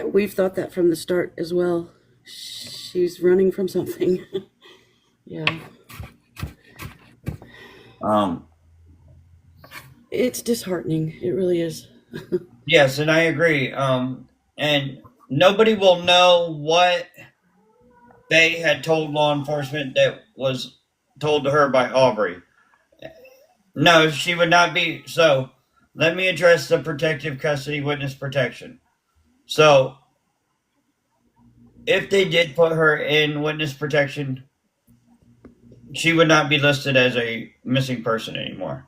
We've thought that from the start as well. She's running from something. Yeah. It's disheartening. It really is. Yes, and I agree. And nobody will know what they had told law enforcement that was told to her by Aubrey. No, she would not be. So let me address the protective custody witness protection. So if they did put her in witness protection, she would not be listed as a missing person anymore.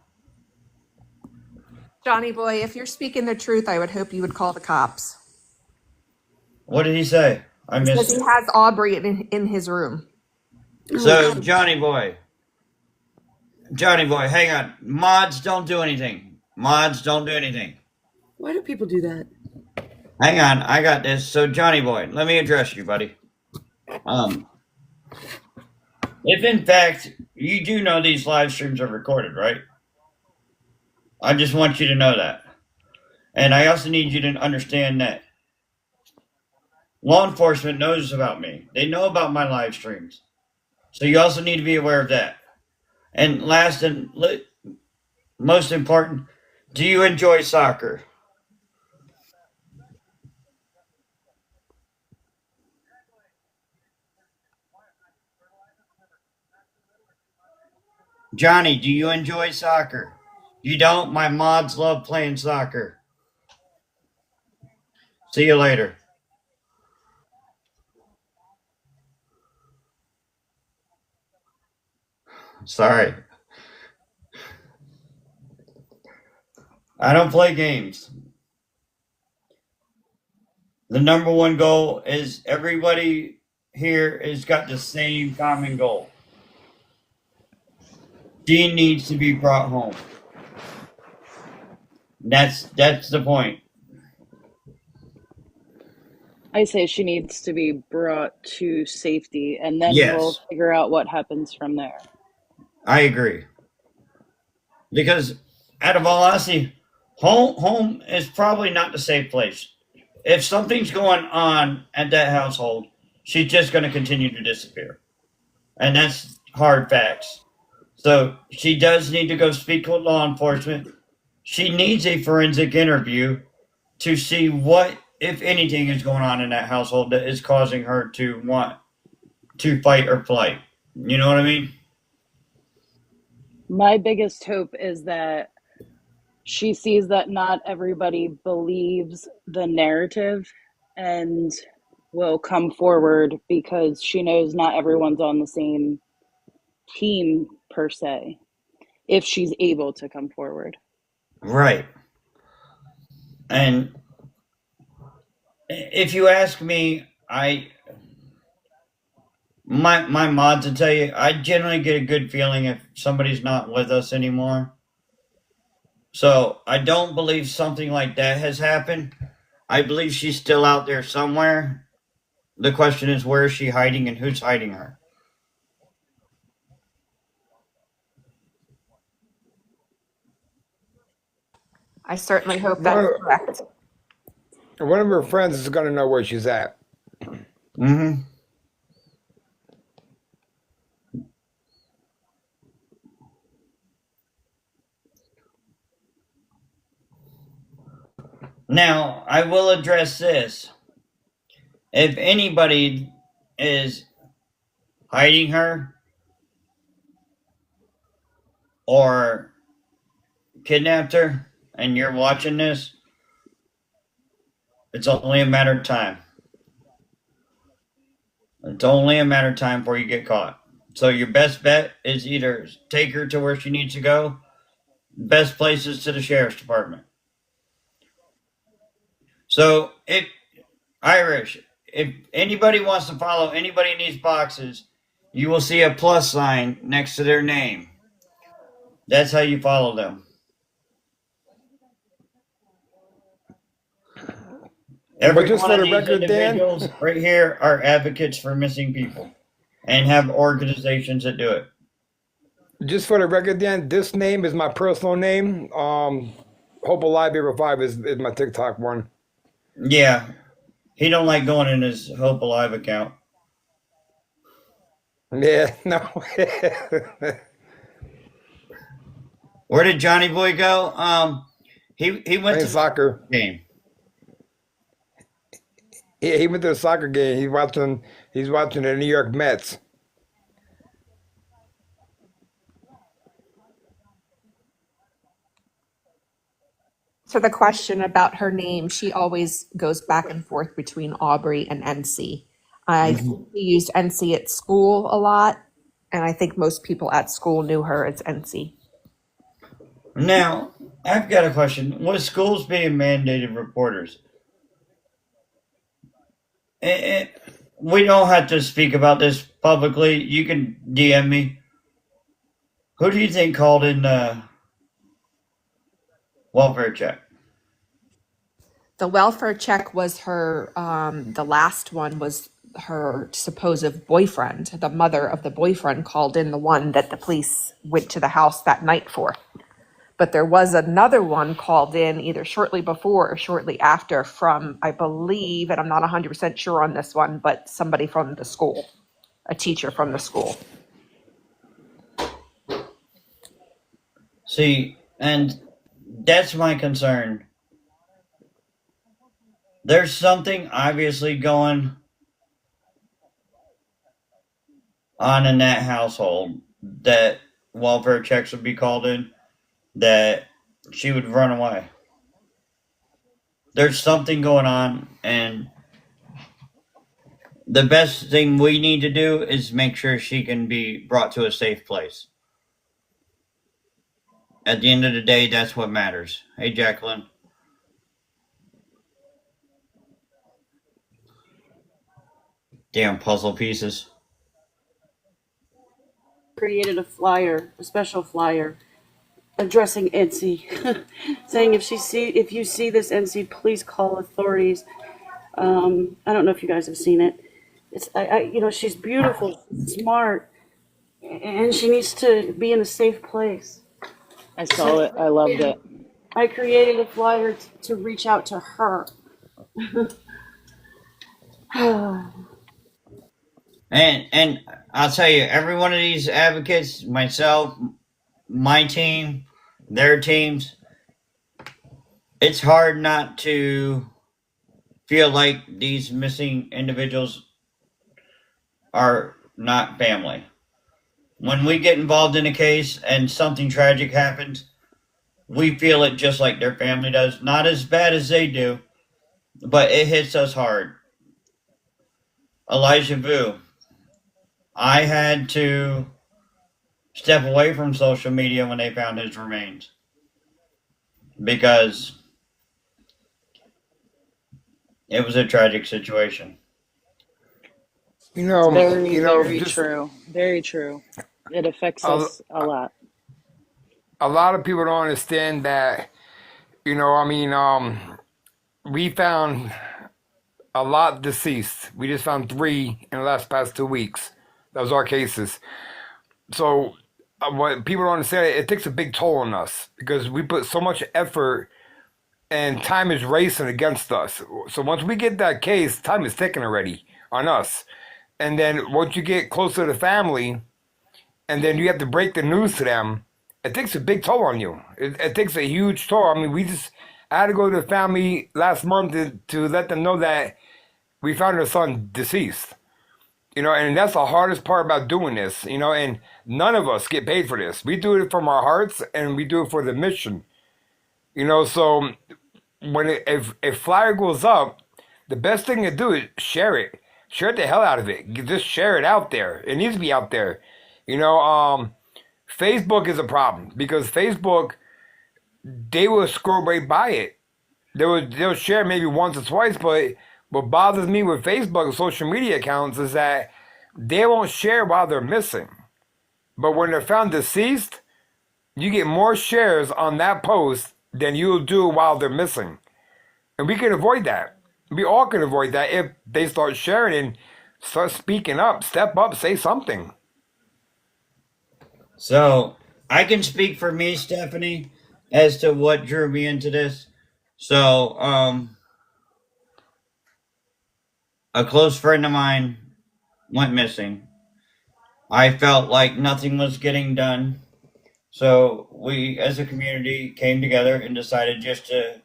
Johnny boy, if you're speaking the truth, I would hope you would call the cops. What did he say? I Because missed he it. has Aubrey in his room. So Johnny boy, hang on. Mods don't do anything. Mods don't do anything. Why do people do that? Hang on, I got this. So Johnny boy, let me address you, buddy. If in fact you do know these live streams are recorded, right? I just want you to know that. And I also need you to understand that law enforcement knows about me. They know about my live streams. So you also need to be aware of that. And last and most important, do you enjoy soccer? Johnny, do you enjoy soccer? You don't? My mods love playing soccer. See you later. Sorry. I don't play games. The number one goal is everybody here has got the same common goal. She needs to be brought home. That's the point. I say she needs to be brought to safety, and then we'll Yes, figure out what happens from there. I agree. Because out of all honesty, home is probably not the safe place. If something's going on at that household, she's just going to continue to disappear. And that's hard facts. So she does need to go speak with law enforcement. She needs a forensic interview to see what, if anything, is going on in that household that is causing her to want to fight or flight. You know what I mean? My biggest hope is that she sees that not everybody believes the narrative and will come forward because she knows not everyone's on the same team per se, if she's able to come forward. Right. And if you ask me, my mods will tell you, I generally get a good feeling if somebody's not with us anymore. So I don't believe something like that has happened. I believe she's still out there somewhere. the question is, where is she hiding and who's hiding her? I certainly hope One that's of, correct. one of her friends is going to know where she's at. Mm-hmm. Now, I will address this. If anybody is hiding her or kidnapped her and you're watching this, it's only a matter of time. It's only a matter of time before you get caught. So your best bet is either take her to where she needs to go. Best place is to the sheriff's department. So if Irish, if anybody wants to follow anybody in these boxes, you will see a plus sign next to their name. That's how you follow them. But Every just one for of the these record, Dan, individuals right here are advocates for missing people and have organizations that do it. just for the record, Dan, this name is my personal name. Hope Alive Ever 5 is my TikTok one. Yeah, he don't like going in his Hope Alive account. Yeah, no. Where did Johnny Boy go? He went Playing to the soccer. game. He went to the soccer game. He's watching the New York Mets. So the question about her name, she always goes back and forth between Aubrey and Enci. I think he used Enci at school a lot, and I think most people at school knew her as Enci. Now, I've got a question. With schools being mandated reporters, we don't have to speak about this publicly. You can DM me. Who do you think called in the welfare check? The welfare check was her, the last one was her supposed boyfriend. The mother of the boyfriend called in the one that the police went to the house that night for. But there was another one called in either shortly before or shortly after from, I believe, and I'm not 100% sure on this one, but somebody from the school, a teacher from the school. See, and that's my concern. There's something obviously going on in that household that welfare checks would be called in, that she would run away. There's something going on, and the best thing we need to do is make sure she can be brought to a safe place. At the end of the day, that's what matters. Hey, Jacqueline. Damn puzzle pieces. Created a flyer, a special flyer, addressing Enci, saying if you see this Enci, please call authorities. I don't know if you guys have seen it. She's beautiful, smart, and she needs to be in a safe place. I So saw it. I loved it. I created a flyer to reach out to her. And I'll tell you, every one of these advocates, myself, my team, their teams, it's hard not to feel like these missing individuals are not family. When we get involved in a case and something tragic happens, we feel it just like their family does. Not as bad as they do, but it hits us hard. Elijah Vu, I had to step away from social media when they found his remains because it was a tragic situation. You know, Very, you know, very just true. Very true. It affects a, us a lot. a lot of people don't understand that. We found a lot deceased. We just found 3 in the past 2 weeks. That was our cases. So what people don't understand, it takes a big toll on us because we put so much effort and time is racing against us. So once we get that case, time is ticking already on us. And then once you get closer to the family, and then you have to break the news to them, it takes a big toll on you. It takes a huge toll. I mean, I had to go to the family last month to let them know that we found her son deceased. And that's the hardest part about doing this, and none of us get paid for this. We do it from our hearts and we do it for the mission. So if flyer goes up, the best thing to do is share it. Share the hell out of it. Just share it out there. It needs to be out there. Facebook is a problem because Facebook, they will scroll right by it. They'll share maybe once or twice, but what bothers me with Facebook and social media accounts is that they won't share while they're missing. But when they're found deceased, you get more shares on that post than you'll do while they're missing. And we can avoid that. We all can avoid that if they start sharing and start speaking up, step up, say something. So I can speak for me, Stephanie, as to what drew me into this. So, a close friend of mine went missing. I felt like nothing was getting done. So we, as a community, came together and decided just to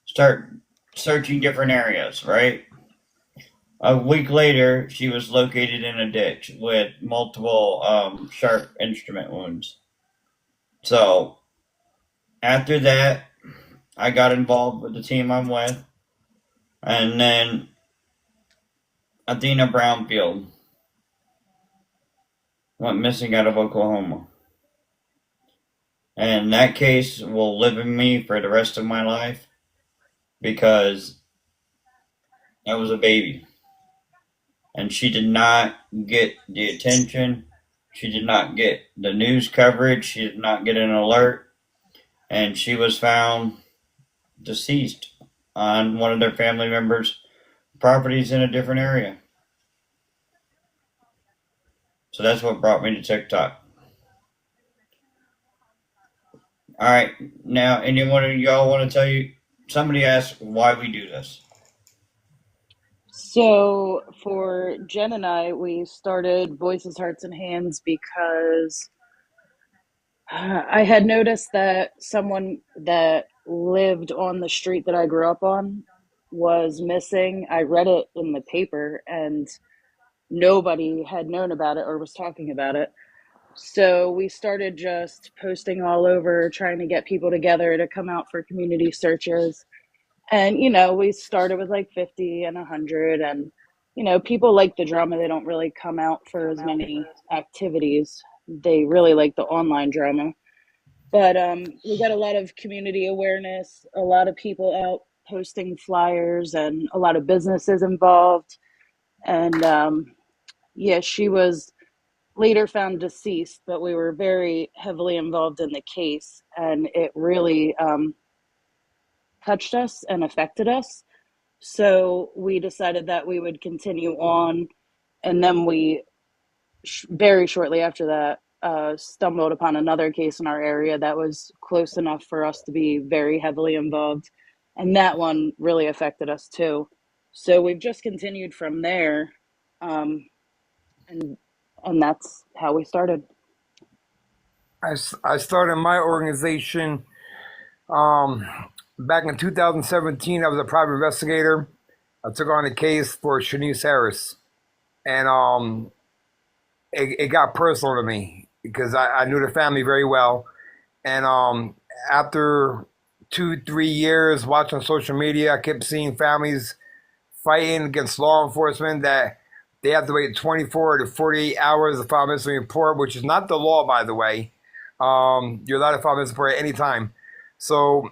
start searching different areas, right? A week later, she was located in a ditch with multiple sharp instrument wounds. So after that, I got involved with the team I'm with. And then Athena Brownfield went missing out of Oklahoma. And that case will live in me for the rest of my life because I was a baby. And she did not get the attention. She did not get the news coverage. She did not get an alert. And she was found deceased on one of their family members' properties in a different area. So that's what brought me to TikTok. All right, now anyone of y'all want to tell you? Somebody asked why we do this. So for Jen and I, we started Voices, Hearts, and Hands because I had noticed that someone that lived on the street that I grew up on was missing. I read it in the paper and nobody had known about it or was talking about it. So we started just posting all over, trying to get people together to come out for community searches. And, we started with like 50 and 100. And, people like the drama. They don't really come out for as many activities. They really like the online drama. But we got a lot of community awareness, a lot of people out posting flyers, and a lot of businesses involved. And yeah, she was later found deceased, but we were very heavily involved in the case, and it really touched us and affected us. So we decided that we would continue on, and then we very shortly after that stumbled upon another case in our area that was close enough for us to be very heavily involved, and that one really affected us too. So we've just continued from there, and that's how we started. I started my organization back in 2017. I was a private investigator. I took on a case for Shanice Harris. And it got personal to me because I knew the family very well. And after 2-3 years watching social media, I kept seeing families fighting against law enforcement that they have to wait 24 to 48 hours to file a missing report, which is not the law, by the way. You're allowed to file a missing report at any time. So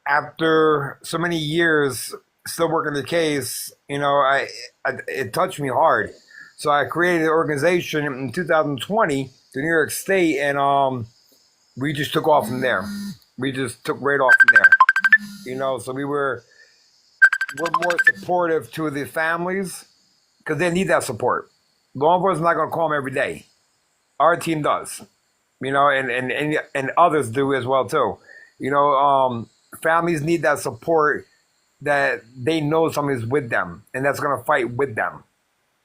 after so many years still working the case, it touched me hard. So I created an organization in 2020 to New York State, and we just took off from there. We just took right off from there. So we were we're more supportive to the families because they need that support. Law enforcement's not going to call them every day. Our team does, and others do as well too. Families need that support that they know somebody's with them and that's going to fight with them.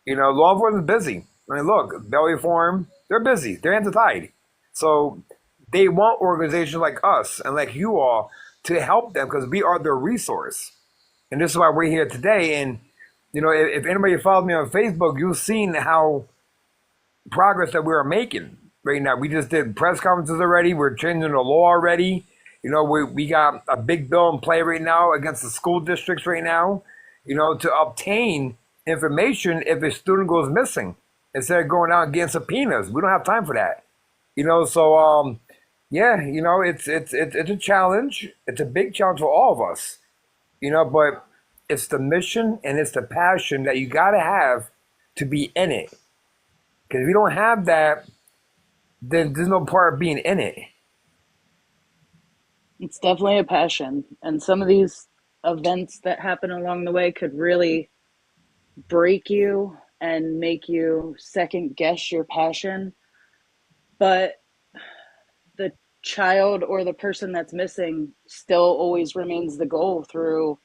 Law enforcement's busy. I mean, look, Belly Forum, they're busy. Their hands are tied. So they want organizations like us and like you all to help them because we are their resource. And this is why we're here today. And, if anybody follows me on Facebook, you've seen how progress that we're making right now. We just did press conferences already. We're changing the law already. We got a big bill in play right now against the school districts right now, to obtain information if a student goes missing instead of going out and getting subpoenas. We don't have time for that. It's a challenge. It's a big challenge for all of us, but it's the mission and it's the passion that you got to have to be in it. Because if you don't have that, then there's no part of being in it. It's definitely a passion. And some of these events that happen along the way could really break you and make you second guess your passion. But the child or the person that's missing still always remains the goal through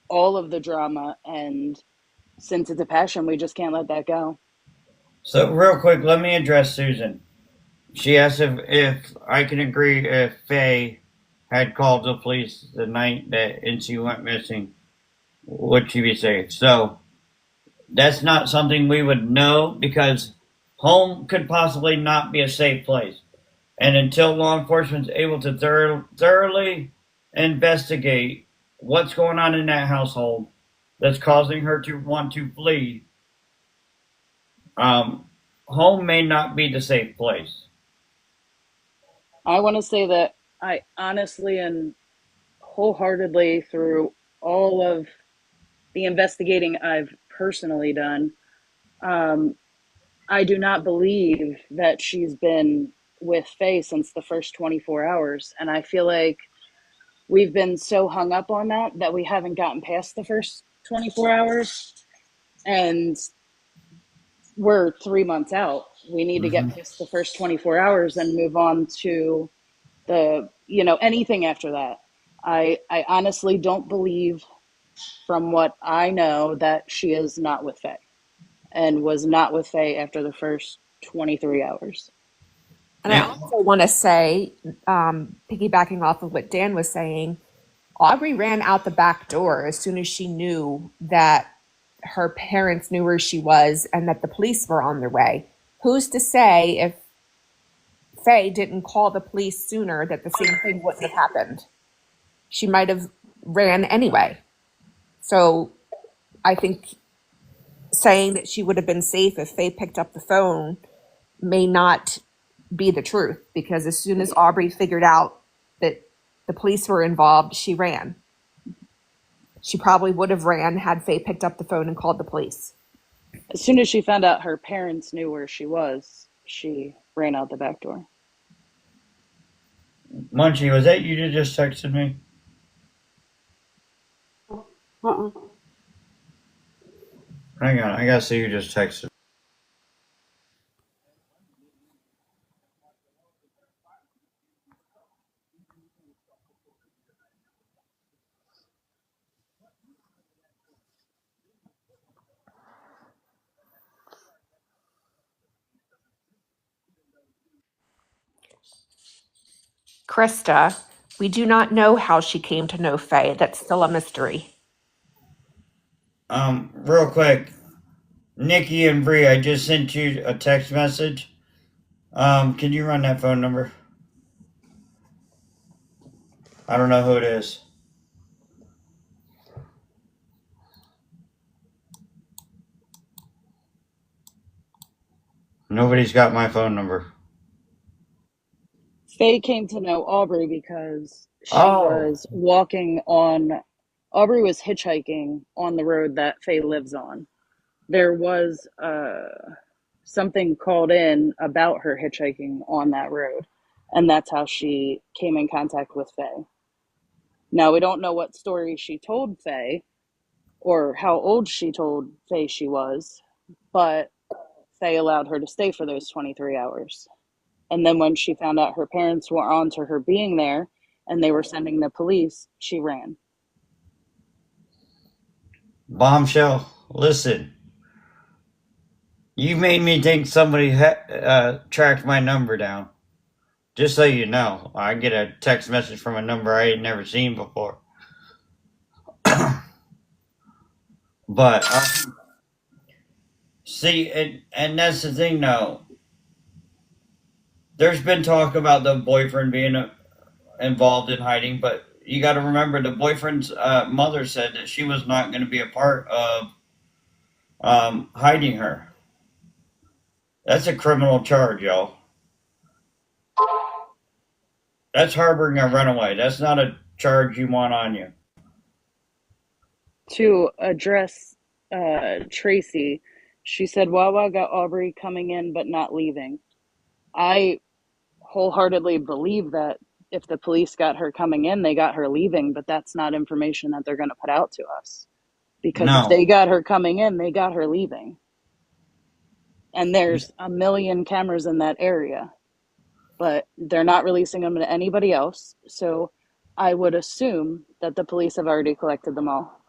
all of the drama. And since it's a passion, we just can't let that go. So, real quick, let me address Susan. She asked if I can agree if Faye had called the police the night that Enci went missing, would she be safe? So, that's not something we would know because home could possibly not be a safe place. And until law enforcement is able to thoroughly investigate what's going on in that household that's causing her to want to flee, home may not be the safe place. I want to say that I honestly and wholeheartedly, through all of the investigating I've personally done, I do not believe that she's been with Faye since the first 24 hours. And I feel like we've been so hung up on that we haven't gotten past the first 24 hours. And we're 3 months out. We need to get past the first 24 hours and move on to anything after that. I honestly don't believe, from what I know, that she is not with Faye and was not with Faye after the first 23 hours. And I also want to say, piggybacking off of what Dan was saying, Aubrey ran out the back door as soon as she knew that her parents knew where she was and that the police were on their way. Who's to say if Faye didn't call the police sooner that the same thing wouldn't have happened? She might have ran anyway. So I think saying that she would have been safe if Faye picked up the phone may not be the truth, because as soon as Aubrey figured out that the police were involved, she ran. She probably would have ran had Faye picked up the phone and called the police. As soon as she found out her parents knew where she was, she ran out the back door. Munchie, was that you that just texted me? Uh-uh. Hang on, I gotta see who just texted. Krista, we do not know how she came to know Faye. That's still a mystery. Real quick, Nikki and Bree, I just sent you a text message. Can you run that phone number? I don't know who it is. Nobody's got my phone number. Faye came to know Aubrey because Oh, Aubrey was hitchhiking on the road that Faye lives on. There was something called in about her hitchhiking on that road, and that's how she came in contact with Faye. Now, we don't know what story she told Faye or how old she told Faye she was, but Faye allowed her to stay for those 23 hours. And then when she found out her parents were on to her being there and they were sending the police, she ran. Bombshell, listen. You made me think somebody tracked my number down. Just so you know, I get a text message from a number I had never seen before. But see, and that's the thing, though. There's been talk about the boyfriend being involved in hiding, but you got to remember the boyfriend's mother said that she was not going to be a part of hiding her. That's a criminal charge, y'all. That's harboring a runaway. That's not a charge you want on you. To address Tracy, she said Wawa got Aubrey coming in but not leaving. I wholeheartedly believe that if the police got her coming in, they got her leaving, but that's not information that they're going to put out to us. Because if No. they got her coming in, they got her leaving. And there's a million cameras in that area, but they're not releasing them to anybody else. So I would assume that the police have already collected them all.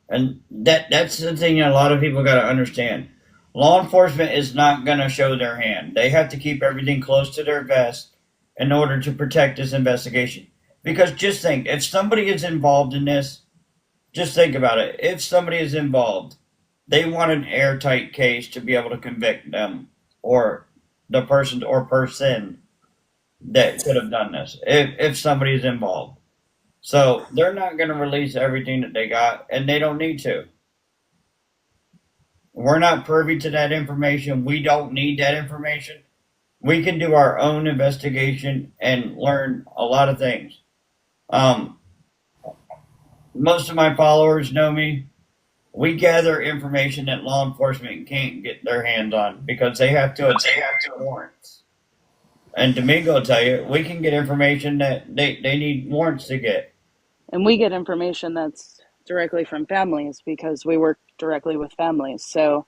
And that's the thing a lot of people got to understand. Law enforcement is not going to show their hand. They have to keep everything close to their vest in order to protect this investigation. Because just think, if somebody is involved in this, just think about it. If somebody is involved, they want an airtight case to be able to convict them or the person or person that could have done this. If somebody is involved. So they're not going to release everything that they got, and they don't need to. We're not privy to that information. We don't need that information. We can do our own investigation and learn a lot of things. Most of my followers know me. We gather information that law enforcement can't get their hands on because they have to warrants. And Domingo will tell you, we can get information that they need warrants to get. And we get information that's directly from families because we work directly with families. So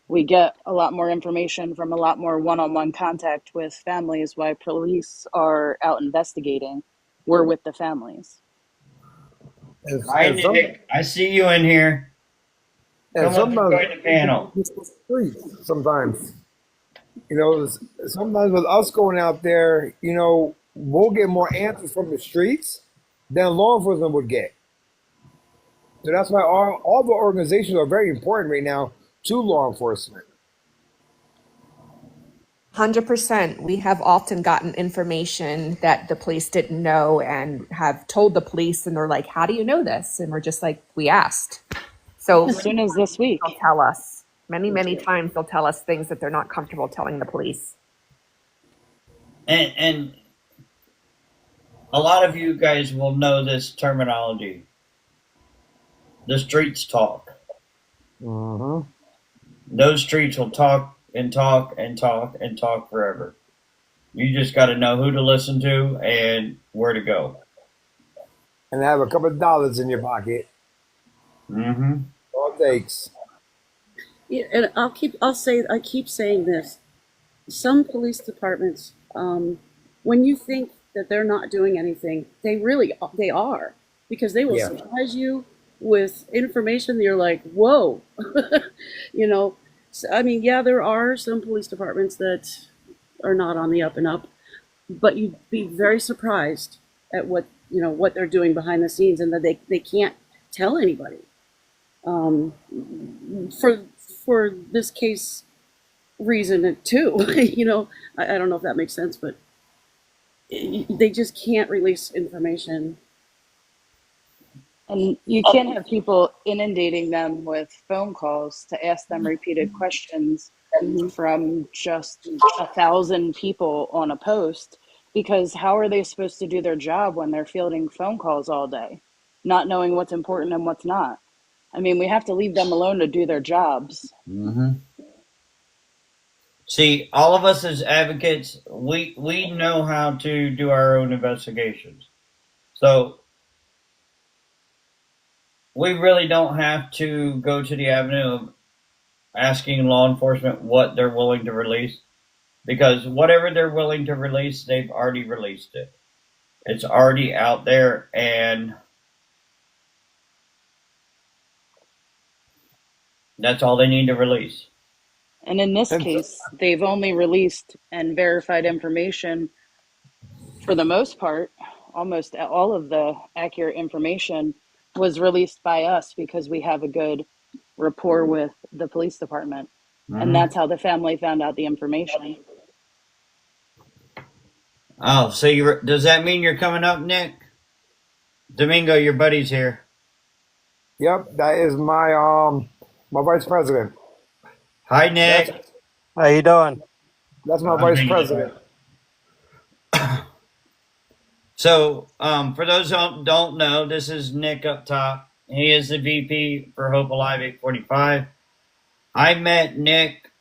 we get a lot more information from a lot more one-on-one contact with families while police are out investigating. We're with the families. Hi, Nick. I see you in here. And Come up and join the panel. Sometimes, you know, sometimes with us going out there, you know, we'll get more answers from the streets than law enforcement would get. So that's why all the organizations are very important right now to law enforcement. 100%. We have often gotten information that the police didn't know and have told the police, and they're like, how do you know this? And we're just like, we asked. So As soon as this week. they'll tell us. Many times they'll tell us things that they're not comfortable telling the police. And a lot of you guys will know this terminology. The streets talk. Mm-hmm. Those streets will talk and talk and talk and talk forever. You just got to know who to listen to and where to go. And have a couple of dollars in your pocket. Mm-hmm. All it takes. Yeah, and I keep saying this. Some police departments, when you think that they're not doing anything, they are, because they will surprise you with information that you're like, whoa, you know. So, I mean, yeah, there are some police departments that are not on the up and up, but you'd be very surprised at what they're doing behind the scenes, and that they can't tell anybody. For this case reason too, you know, I don't know if that makes sense, but they just can't release information. And you can't have people inundating them with phone calls to ask them repeated questions from just 1,000 people on a post, because how are they supposed to do their job when they're fielding phone calls all day, not knowing what's important and what's not? I mean, we have to leave them alone to do their jobs. Mm-hmm. See, all of us as advocates, we know how to do our own investigations. So we really don't have to go to the avenue of asking law enforcement what they're willing to release, because whatever they're willing to release, they've already released it. It's already out there, and that's all they need to release. And in this And case, they've only released and verified information for the most part. Almost all of the accurate information was released by us because we have a good rapport with the police department. And Mm-hmm. that's how the family found out the information. Oh, so does that mean you're coming up, Nick? Domingo, your buddy's here. yep, that is my vice president. Hi, That's Nick. How you doing? that's my I'm vice hanging president. So, for those who don't know, this is Nick up top. He is the VP for Hope Alive 845. I met Nick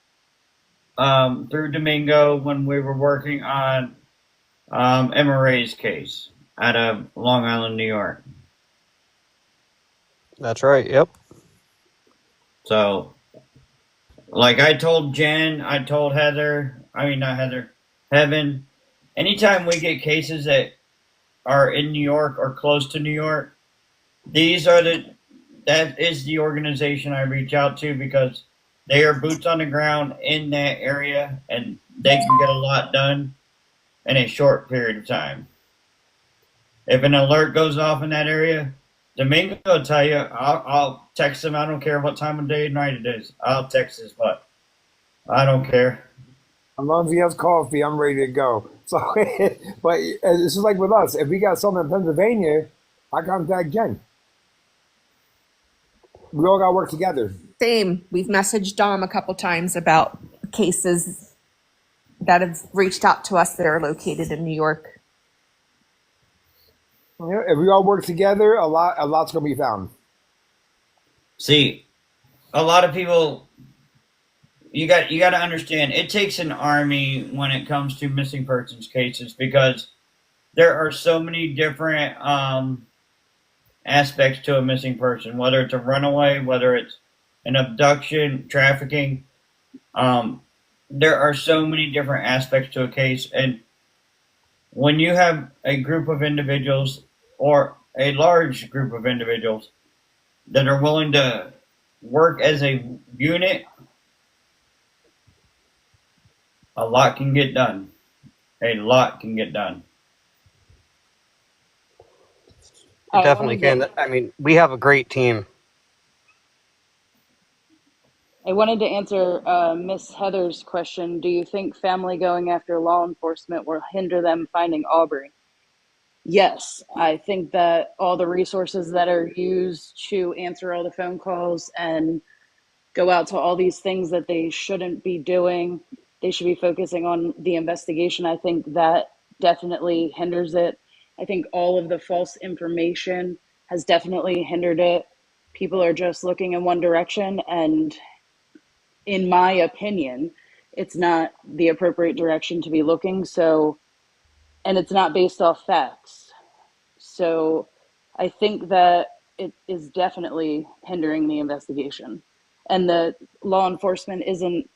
through Domingo when we were working on Emma Ray's case out of Long Island, New York. That's right. Yep. So, like I told Jen, I told Heather, I mean, not Heather, Heaven, anytime we get cases that are in New York or close to New York, that is the organization I reach out to, because they are boots on the ground in that area and they can get a lot done in a short period of time. If an alert goes off in that area, Domingo will tell you, I'll text him. I don't care what time of day and night it is. I'll text his butt. I don't care. As long as he has coffee, I'm ready to go. So, but it's just like with us. If we got something in Pennsylvania, I contact Jen. We all got to work together. Same. We've messaged Dom a couple times about cases that have reached out to us that are located in New York. Yeah, if we all work together, a lot's gonna be found. See, a lot of people, you got to understand, it takes an army when it comes to missing persons cases, because there are so many different aspects to a missing person, whether it's a runaway, whether it's an abduction, trafficking. There are so many different aspects to a case, and when you have a group of individuals or a large group of individuals that are willing to work as a unit, a lot can get done. A lot can get done. You I definitely wanted can. to, I mean, we have a great team. I wanted to answer Miss Heather's question. Do you think family going after law enforcement will hinder them finding Aubrey? Yes, I think that all the resources that are used to answer all the phone calls and go out to all these things that they shouldn't be doing, they should be focusing on the investigation. I think that definitely hinders it. I think all of the false information has definitely hindered it. People are just looking in one direction, and in my opinion, it's not the appropriate direction to be looking. So, and it's not based off facts. So I think that it is definitely hindering the investigation. And the law enforcement isn't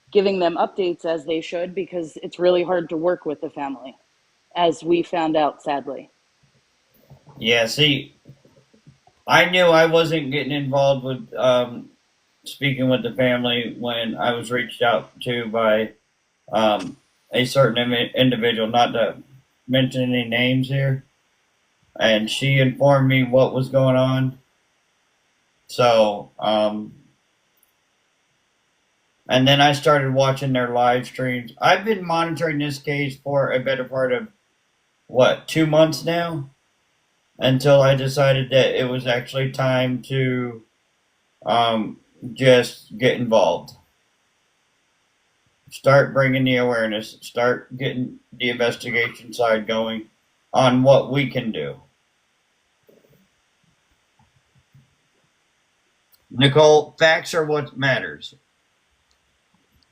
giving them updates as they should, because it's really hard to work with the family, as we found out, sadly. Yeah, see, I knew I wasn't getting involved with speaking with the family when I was reached out to by a certain individual, not to mention any names here. And she informed me what was going on. So, and then I started watching their live streams. I've been monitoring this case for a better part of, 2 months now, until I decided that it was actually time to just get involved. Start bringing the awareness, start getting the investigation side going on what we can do. Nicole, facts are what matters.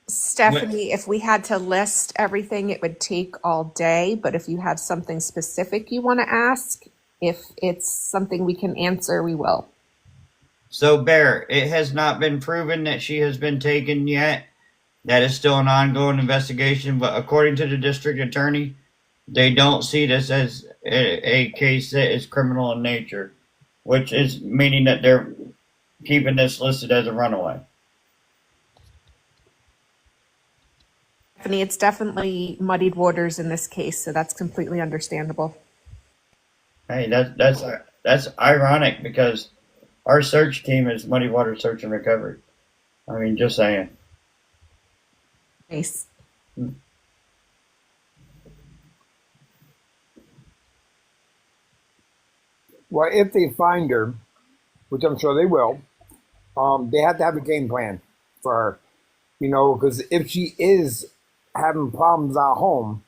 Stephanie, if we had to list everything, it would take all day. But if you have something specific you want to ask, if it's something we can answer, we will. So, Bear, it has not been proven that she has been taken yet. That is still an ongoing investigation, but according to the district attorney, they don't see this as a case that is criminal in nature, which is meaning that they're keeping this listed as a runaway. Stephanie, it's definitely muddied waters in this case, so that's completely understandable. Hey, that's ironic because our search team is Muddy Water Search and Recovery. I mean, just saying. Nice. Well, if they find her, which I'm sure they will, they have to have a game plan for her. You know, because if she is having problems at home,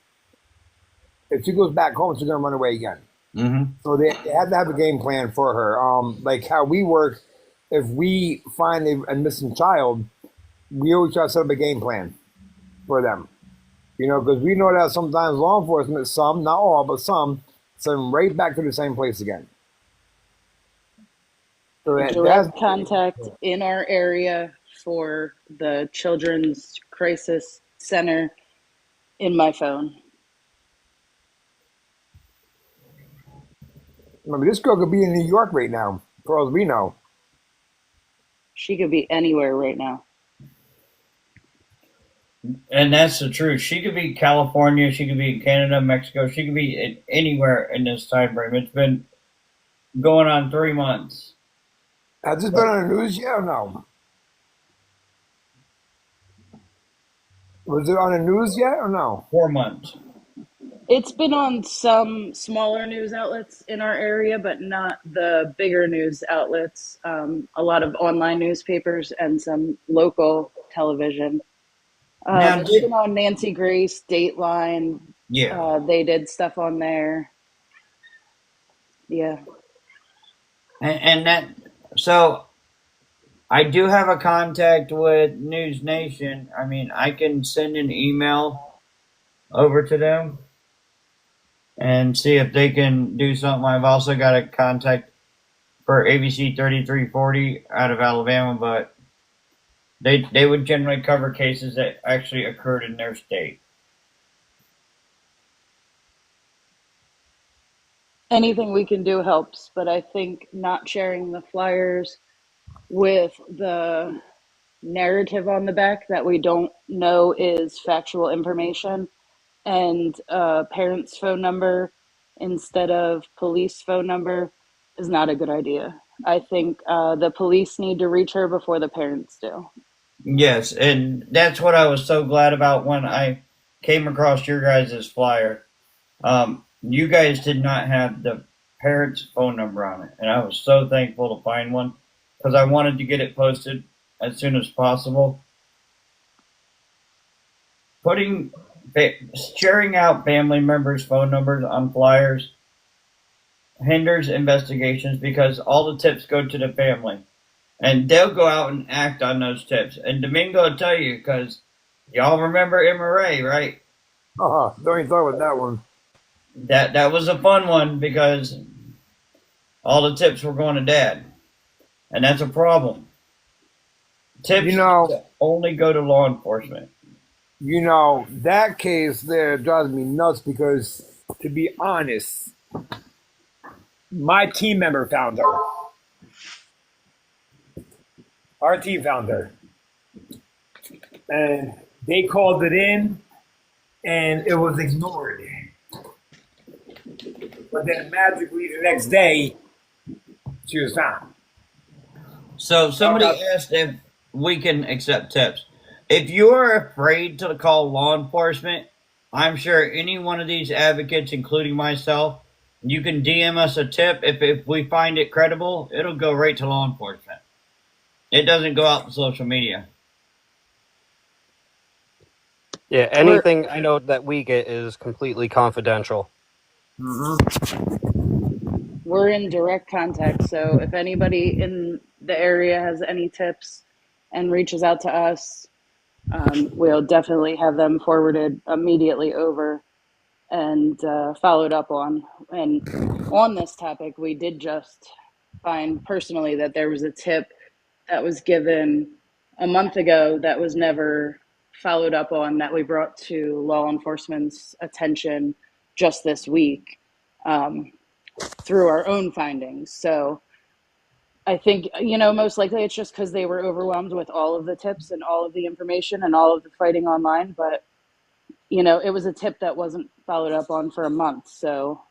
if she goes back home, she's gonna run away again. Mm-hmm. So they have to have a game plan for her. Like how we work, if we find a missing child, we always try to set up a game plan for them. You know, because we know that sometimes law enforcement, some, not all, but some, send them right back to the same place again. So that's Direct contact in our area for the Children's Crisis Center in my phone. remember this girl could be in New York right now, for all we know. She could be anywhere right now. And that's the truth. She could be California, she could be in Canada, Mexico, she could be anywhere in this time frame. It's been going on 3 months. Has this been on the news yet or no? Was it on the news yet or no? 4 months. It's been on some smaller news outlets in our area, but not the bigger news outlets. A lot of online newspapers and some local television. Now, It's been on Nancy Grace, Dateline. yeah. They did stuff on there. Yeah. And that, so I do have a contact with News Nation. I mean, I can send an email over to them and see if they can do something. I've also got a contact for ABC 3340 out of Alabama, but they would generally cover cases that actually occurred in their state. Anything we can do helps, but I think not sharing the flyers with the narrative on the back that we don't know is factual information and parents' phone number instead of police phone number is not a good idea. I think the police need to reach her before the parents do. Yes, and that's what I was so glad about when I came across your guys' flyer. You guys did not have the parents' phone number on it, and I was so thankful to find one because I wanted to get it posted as soon as possible. Sharing out family members' phone numbers on flyers hinders investigations because all the tips go to the family, and they'll go out and act on those tips. And Domingo will tell you because y'all remember MRA, right? Don't even talk about that one. That was a fun one because all the tips were going to Dad, and that's a problem. Tips only go to law enforcement. You know, that case there drives me nuts because, to be honest, my team member found her. Our team found her. And they called it in, and it was ignored. But then magically the next day, she was found. So somebody asked if we can accept tips. If you're afraid to call law enforcement, I'm sure any one of these advocates, including myself, you can DM us a tip. If we find it credible, it'll go right to law enforcement. It doesn't go out to social media. Yeah, anything I know that we get is completely confidential. We're in direct contact, so if anybody in the area has any tips and reaches out to us, we'll definitely have them forwarded immediately over and followed up on. And on this topic, we did just find personally that there was a tip that was given a month ago that was never followed up on, that we brought to law enforcement's attention just this week, through our own findings. So I think, most likely it's just because they were overwhelmed with all of the tips and all of the information and all of the fighting online. But, it was a tip that wasn't followed up on for a month. So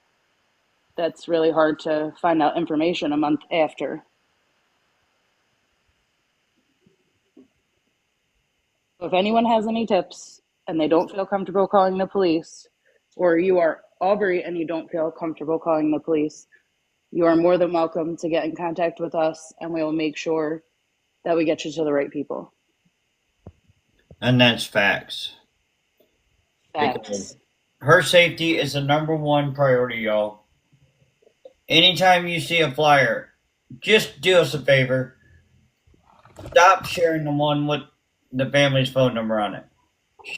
that's really hard to find out information a month after. If anyone has any tips and they don't feel comfortable calling the police, or you are Aubrey and you don't feel comfortable calling the police, you are more than welcome to get in contact with us, and we will make sure that we get you to the right people. And that's facts. Because Facts. her safety is the number one priority, y'all. Anytime you see a flyer, just do us a favor. Stop sharing the one with the family's phone number on it.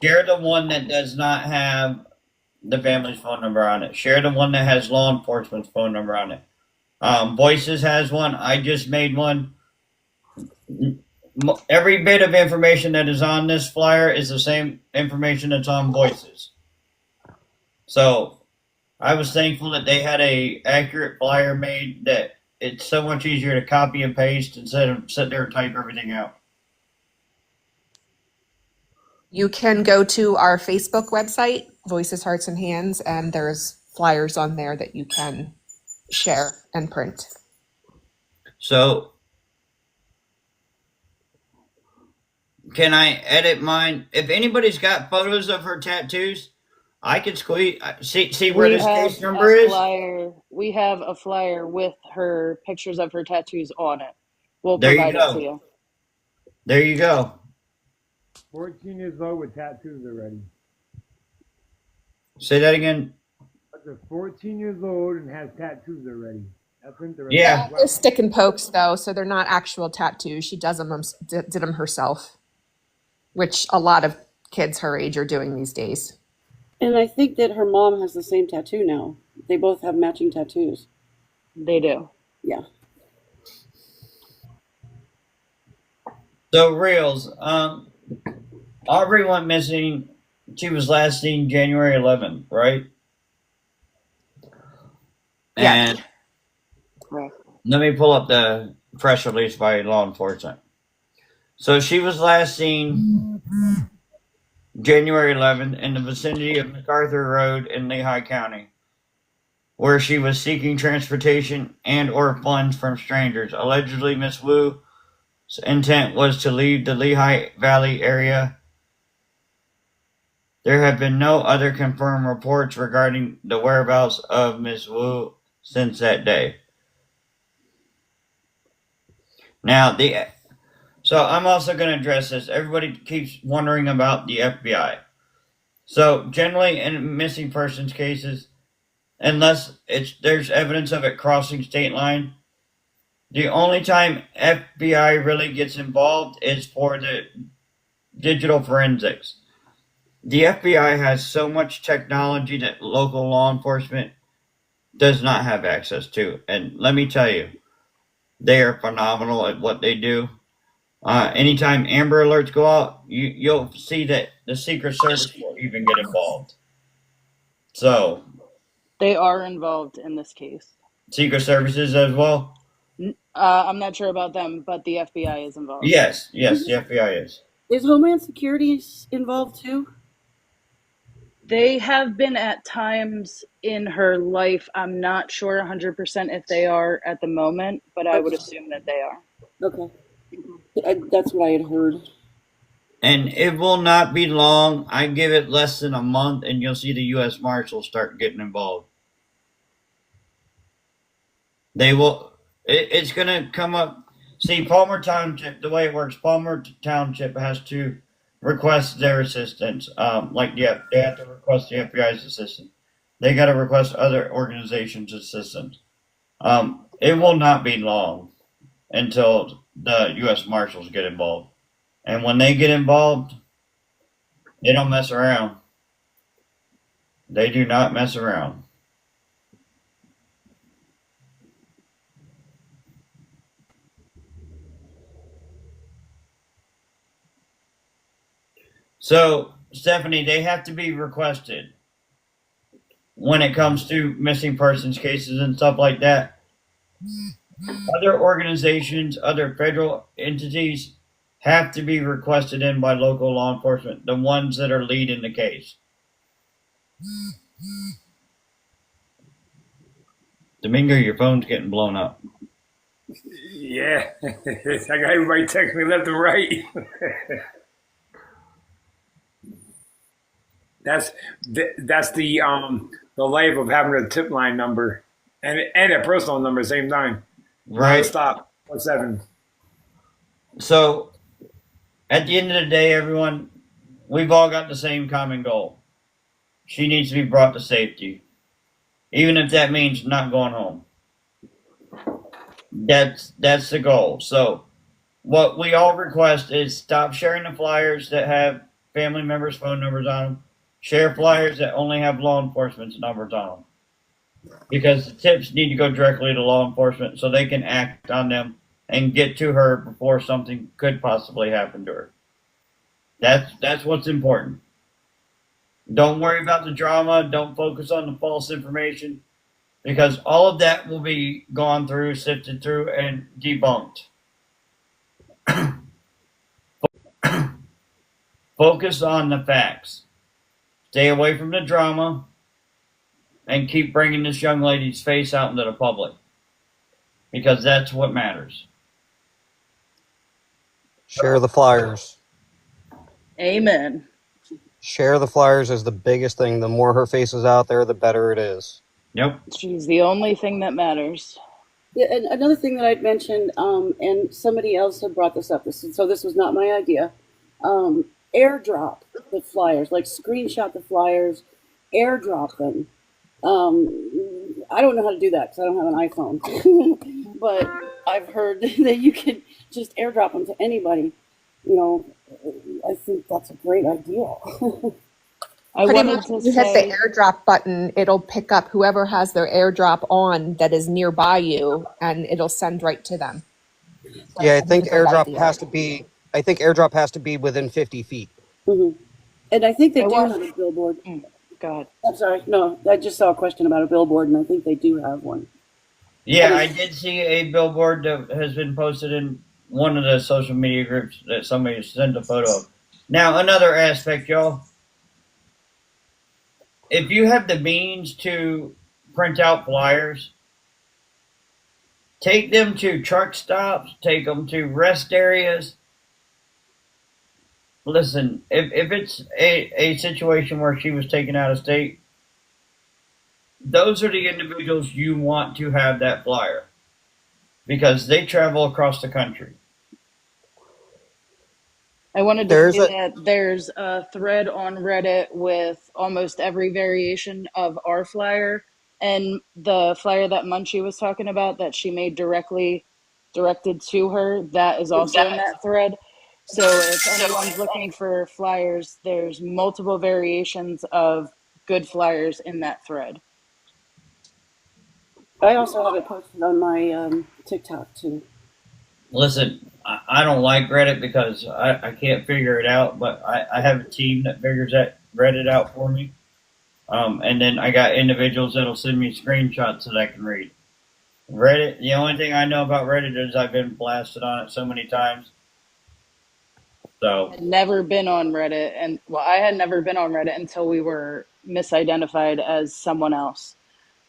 Share the one that does not have the family's phone number on it. Share the one that has law enforcement's phone number on it. Voices has one. I just made one. Every bit of information that is on this flyer is the same information that's on Voices. So I was thankful that they had a accurate flyer made, that it's so much easier to copy and paste instead of sit there and type everything out. You can go to our Facebook website, Voices, Hearts, and Hands, and there's flyers on there that you can share and print. So can I edit mine? If anybody's got photos of her tattoos, I can see where this case number is. We have a flyer with her pictures of her tattoos on it. We'll There you provide it go. to you. There you go. 14 years old with tattoos already. Say that again. They're 14 years old and has tattoos already. That's interesting. Yeah. They're stick and pokes though, so they're not actual tattoos. She did them herself, which a lot of kids her age are doing these days. And I think that her mom has the same tattoo now. They both have matching tattoos. They do. Yeah. So reels. Aubrey went missing. She was last seen January 11th, right? Yeah. And Right. let me pull up the press release by law enforcement. So she was last seen January 11th in the vicinity of MacArthur Road in Lehigh County, where she was seeking transportation and or funds from strangers. Allegedly, Miss Wu's intent was to leave the Lehigh Valley area. There have been no other confirmed reports regarding the whereabouts of Miss Wu since that day. Now, so I'm also going to address this. Everybody keeps wondering about the FBI. So generally in missing persons cases, unless there's evidence of it crossing state line, the only time FBI really gets involved is for the digital forensics. The FBI has so much technology that local law enforcement does not have access to. And let me tell you, they are phenomenal at what they do. Anytime Amber Alerts go out, you'll see that the Secret Service will even get involved. So They are involved in this case. Secret Services as well? I'm not sure about them, but the FBI is involved. Yes, the FBI is. Is Homeland Security involved too? They have been at times in her life. I'm not sure 100% if they are at the moment, but I would assume that they are. Okay. That's what I had heard. And it will not be long. I give it less than a month, and you'll see the U.S. Marshals start getting involved. They will. It's going to come up. See, Palmer Township, the way it works, Palmer Township has to request their assistance. They have to request the FBI's assistance. They got to request other organizations' assistance. It will not be long until the U.S. Marshals get involved. And when they get involved, they don't mess around. They do not mess around. So, Stephanie, they have to be requested when it comes to missing persons cases and stuff like that. Other organizations, other federal entities have to be requested in by local law enforcement, the ones that are leading the case. Domingo, your phone's getting blown up. Yeah, I got everybody texting me left and right. that's that's the life of having a tip line number and a personal number at the same time. Right. Stop. 17. So, at the end of the day, everyone, we've all got the same common goal. She needs to be brought to safety, even if that means not going home. That's the goal. So, what we all request is stop sharing the flyers that have family members' phone numbers on them. Share flyers that only have law enforcement's numbers on them, because the tips need to go directly to law enforcement so they can act on them and get to her before something could possibly happen to her. That's what's important. Don't worry about the drama. Don't focus on the false information, because all of that will be gone through, sifted through, and debunked. Focus on the facts. Stay away from the drama, and keep bringing this young lady's face out into the public, because that's what matters. Share the flyers. Amen. Share the flyers is the biggest thing. The more her face is out there, the better it is. Yep. She's the only thing that matters. Yeah, and another thing that I'd mentioned, and somebody else had brought this up. So this was not my idea. Airdrop the flyers, like screenshot the flyers, airdrop them. I don't know how to do that because I don't have an iPhone, but I've heard that you can just airdrop them to anybody. You know, I think that's a great idea. I Pretty wanted much, to you hit the say, airdrop button, it'll pick up whoever has their airdrop on that is nearby you, and it'll send right to them. So Yeah, I it's think a good airdrop idea. has to be. I think airdrop has to be within 50 feet. And I think they I do want- have a billboard. go ahead. I'm sorry, no, I just saw a question about a billboard, and I think they do have one. Yeah, I did see a billboard that has been posted in one of the social media groups that somebody sent a photo of. Now, another aspect, y'all. If you have the means to print out flyers, take them to truck stops, take them to rest areas. Listen, if it's a situation where she was taken out of state, those are the individuals you want to have that flyer, because they travel across the country. I wanted to say that there's a thread on Reddit with almost every variation of our flyer, and the flyer that Munchie was talking about that she made directed to her, that is also in that thread. So if anyone's looking for flyers, there's multiple variations of good flyers in that thread. I also have it posted on my TikTok too. Listen, I don't like Reddit because I can't figure it out, but I have a team that figures that Reddit out for me. And then I got individuals that'll send me screenshots that I can read. Reddit, the only thing I know about Reddit is I've been blasted on it so many times. So, I'd never been on Reddit, and well, I had never been on Reddit until we were misidentified as someone else.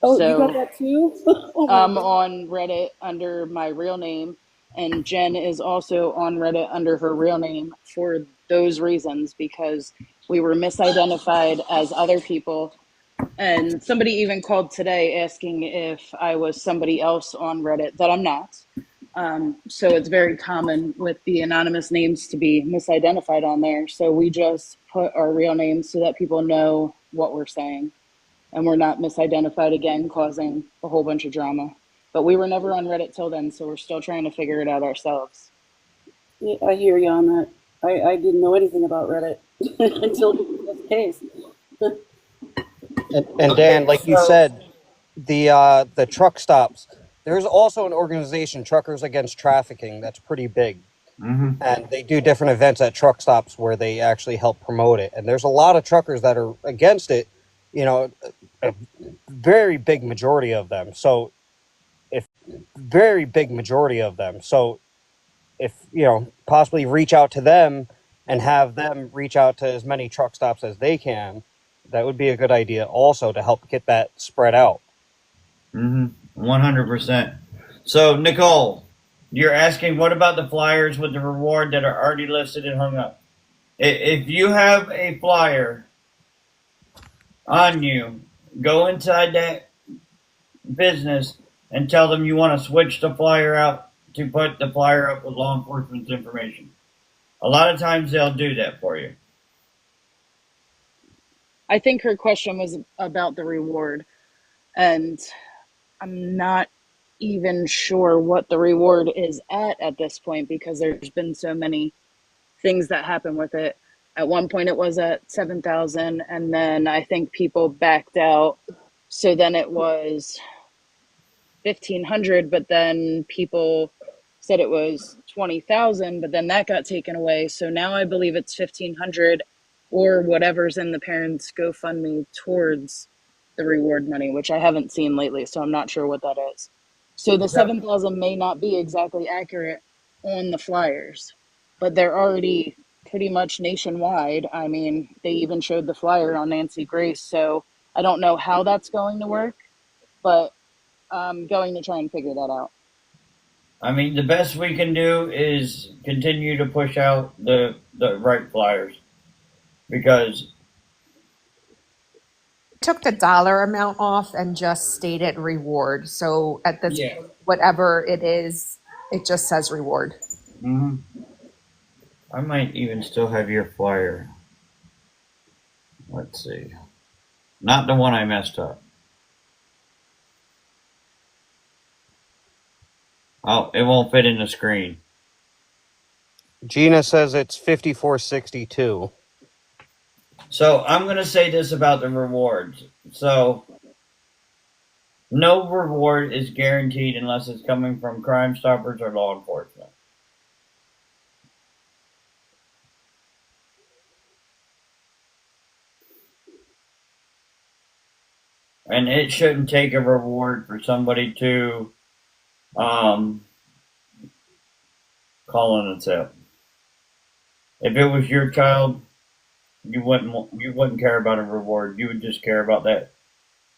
Oh, So, you got that too? Oh my I'm God. on Reddit under my real name, and Jen is also on Reddit under her real name for those reasons, because we were misidentified as other people. And somebody even called today asking if I was somebody else on Reddit that I'm not. So it's very common with the anonymous names to be misidentified on there. So we just put our real names so that people know what we're saying, and we're not misidentified again, causing a whole bunch of drama. But we were never on Reddit till then, so we're still trying to figure it out ourselves. Yeah, I hear you on that. I didn't know anything about Reddit until this case. And Dan, like you said, the truck stops. There's also an organization, Truckers Against Trafficking, that's pretty big. And they do different events at truck stops where they actually help promote it. And there's a lot of truckers that are against it, you know, a very big majority of them. So if very big majority of them. So if, possibly reach out to them and have them reach out to as many truck stops as they can, that would be a good idea also to help get that spread out. 100%. So, Nicole, you're asking what about the flyers with the reward that are already listed and hung up? If you have a flyer on you, go inside that business and tell them you want to switch the flyer out to put the flyer up with law enforcement's information. A lot of times they'll do that for you. I think her question was about the reward, and I'm not even sure what the reward is at this point, because there's been so many things that happen with it. At one point it was at 7,000, and then I think people backed out, so then it was 1,500, but then people said it was 20,000, but then that got taken away. So now I believe it's 1,500 or whatever's in the parents' GoFundMe towards the reward money, which I haven't seen lately, so I'm not sure what that is. So the 7,000 may not be exactly accurate on the flyers, but they're already pretty much nationwide. I mean, they even showed the flyer on Nancy Grace, so I don't know how that's going to work, but I'm going to try and figure that out. I mean, the best we can do is continue to push out the right flyers, because Took the dollar amount off and just stated reward. So at this, yeah. whatever it is, it just says reward. I might even still have your flyer. Let's see. Not the one I messed up. Oh, it won't fit in the screen. Gina says it's 5462. So I'm going to say this about the rewards. So no reward is guaranteed unless it's coming from Crime Stoppers or law enforcement. And it shouldn't take a reward for somebody to call in a tip. If it was your child, you wouldn't care about a reward. You would just care about that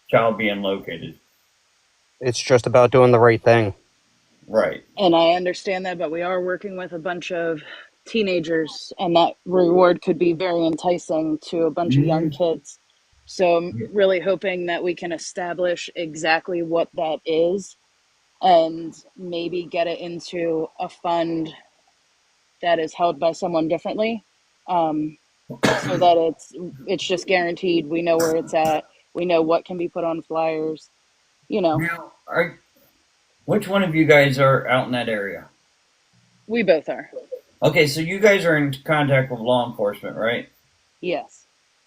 child being located. It's just about doing the right thing. Right. And I understand that, but we are working with a bunch of teenagers, and that reward could be very enticing to a bunch of young kids. So I'm really hoping that we can establish exactly what that is and maybe get it into a fund that is held by someone differently, so that it's just guaranteed. We know where it's at. We know what can be put on flyers. Now, which one of you guys are out in that area? We both are. Okay, so you guys are in contact with law enforcement, right? Yes.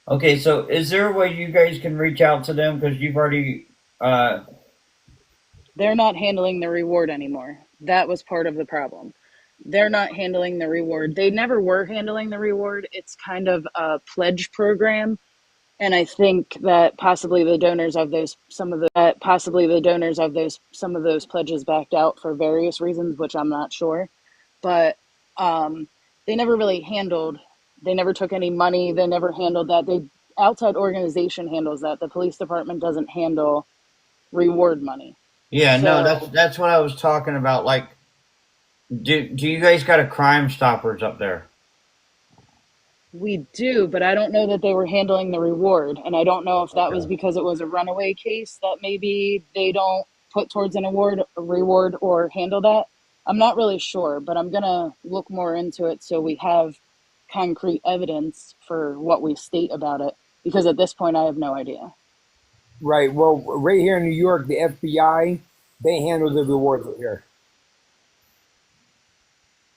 Okay, so is there a way you guys can reach out to them, because you've already They're not handling the reward anymore. That was part of the problem. They're not handling the reward. They never were handling the reward. It's kind of a pledge program. And I think that possibly the donors of those some of those pledges backed out for various reasons, which I'm not sure. But they never really handled. They never took any money. They never handled that. The outside organization handles that. The police department doesn't handle reward money. yeah, no, So that's what I was talking about. Like, do you guys got a Crime Stoppers up there? we do, but I don't know that they were handling the reward. And I don't know if that was Okay. because it was a runaway case that maybe they don't put towards a reward or handle that. I'm not really sure, but I'm going to look more into it so we have concrete evidence for what we state about it, because at this point I have no idea. Right. Well, right here in New York, the FBI, they handle the rewards up here.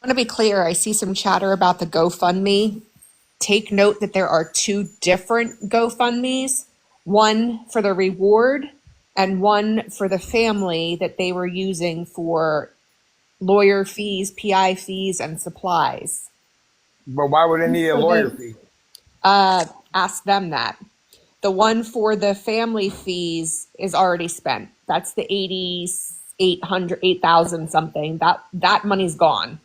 I want to be clear. I see some chatter about the GoFundMe. Take note that there are two different GoFundMes, one for the reward and one for the family that they were using for lawyer fees, PI fees, and supplies. But why would they need a For lawyer the fee? Ask them that. The one for the family fees is already spent. That's the 8,800, 8,000 something. That money's gone.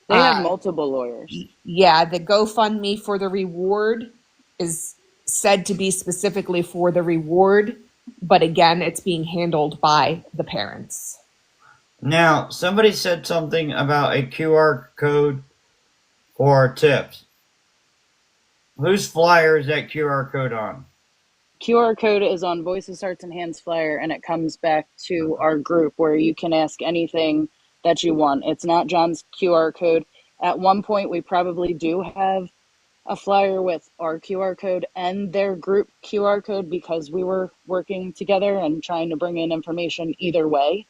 they have multiple lawyers. Yeah, the GoFundMe for the reward is said to be specifically for the reward, but again, it's being handled by the parents. Now, somebody said something about a QR code for tips. Whose flyer is that QR code on? QR code is on Voices, Hearts, and Hands flyer, and it comes back to our group where you can ask anything that you want. It's not John's QR code. At one point, we probably do have a flyer with our QR code and their group QR code because we were working together and trying to bring in information either way.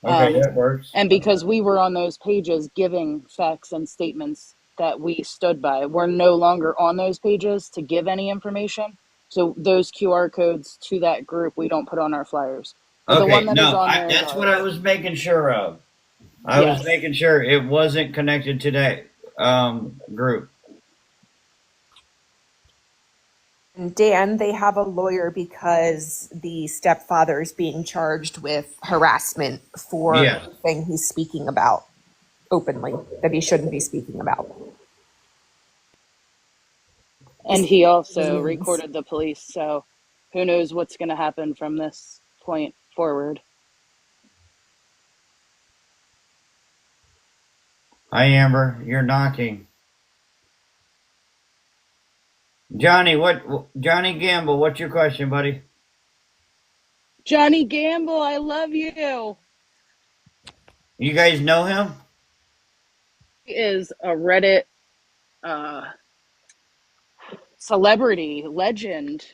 Okay, that works. And because we were on those pages giving facts and statements that we stood by, we're no longer on those pages to give any information. So those QR codes to that group, we don't put on our flyers. But the one Okay, that is no, on there is that's what I ours. was making sure of. I was Yes. making sure it wasn't connected to that group. And Dan, they have a lawyer because the stepfather is being charged with harassment for Yeah. anything he's speaking about openly that he shouldn't be speaking about. And he also recorded the police. So who knows what's going to happen from this point forward. Hi, Amber. You're knocking. Johnny Gamble, what's your question, buddy? Johnny Gamble, I love you. You guys know him? He is a Reddit celebrity legend.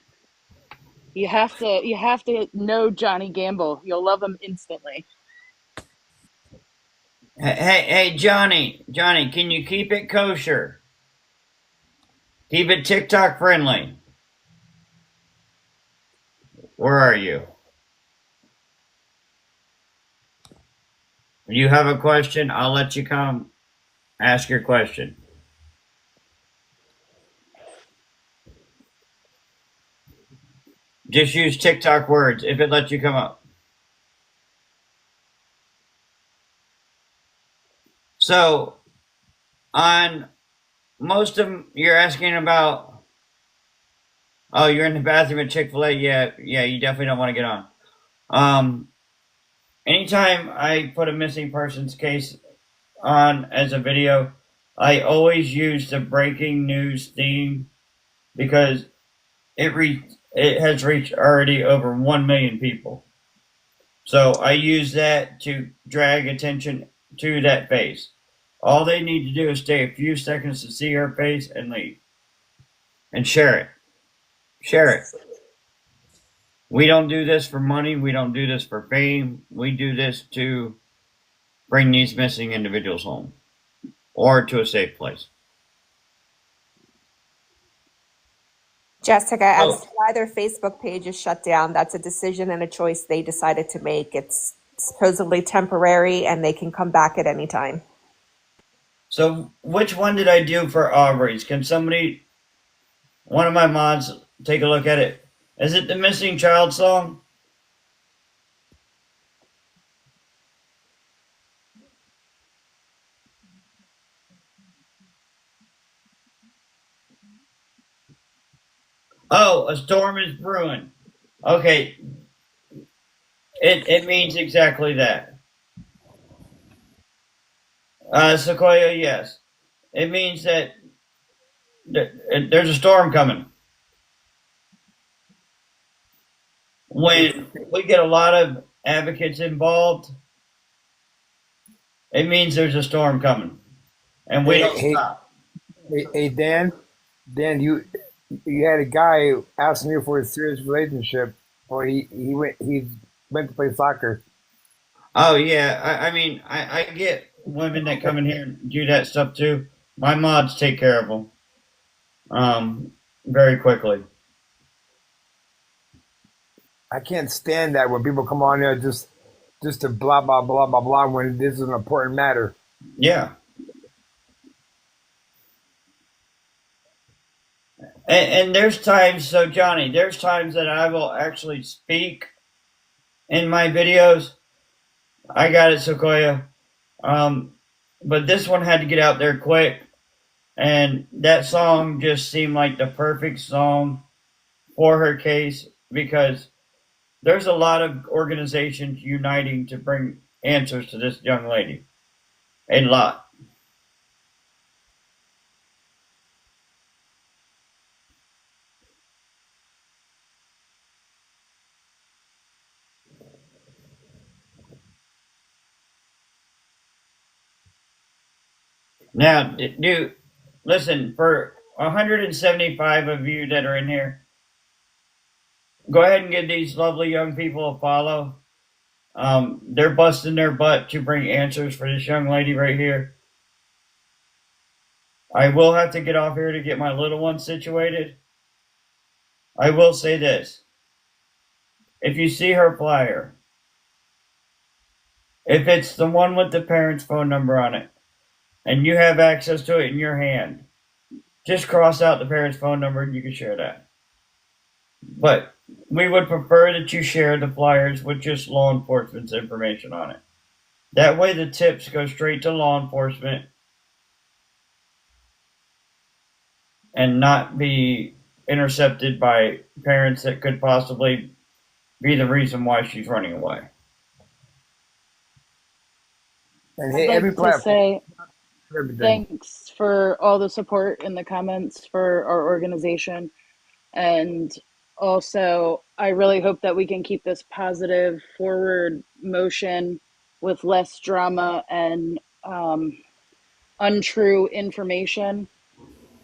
You have to know Johnny Gamble. You'll love him instantly. Hey, Johnny, can you keep it kosher? Keep it TikTok friendly. Where are you? You have a question? I'll let you come ask your question. Just use TikTok words if it lets you come up. So, on most of them, you're asking about. Oh, you're in the bathroom at Chick-fil-A? Yeah, you definitely don't want to get on. Anytime I put a missing persons case on as a video, I always use the breaking news theme because it has reached already over 1 million people. So I use that to drag attention to that face. All they need to do is stay a few seconds to see her face and leave. And share it. Share it. We don't do this for money. We don't do this for fame. We do this to bring these missing individuals home or to a safe place. Jessica, as Oh. to why their Facebook page is shut down, that's a decision and a choice they decided to make. It's supposedly temporary and they can come back at any time. So which one did I do for Aubrey's? Can somebody, one of my mods, take a look at it? Is it the Missing Child song? Oh, a storm is brewing. Okay. It means exactly that. Sequoia, yes. It means that there's a storm coming. When we get a lot of advocates involved, it means there's a storm coming. And we don't stop. Hey, Dan, you had a guy asking you for a serious relationship, or he went to play soccer. Oh yeah, I mean, I get women that come in here and do that stuff too. My mods take care of them, very quickly. I can't stand that when people come on there just just to blah blah blah blah blah when this is an important matter. Yeah. And there's times, so Johnny, there's times that I will actually speak in my videos. I got it, Sequoia. But this one had to get out there quick. And that song just seemed like the perfect song for her case because there's a lot of organizations uniting to bring answers to this young lady. A lot. Now, dude, listen, for 175 of you that are in here, go ahead and give these lovely young people a follow. They're busting their butt to bring answers for this young lady right here. I will have to get off here to get my little one situated. I will say this. If you see her flyer, if it's the one with the parent's phone number on it, and you have access to it in your hand, just cross out the parent's phone number and you can share that. But we would prefer that you share the flyers with just law enforcement's information on it. That way the tips go straight to law enforcement and not be intercepted by parents that could possibly be the reason why she's running away. And I'd hit every like to platform, say everything. thanks for all the support in the comments for our organization. And also, I really hope that we can keep this positive forward motion with less drama and untrue information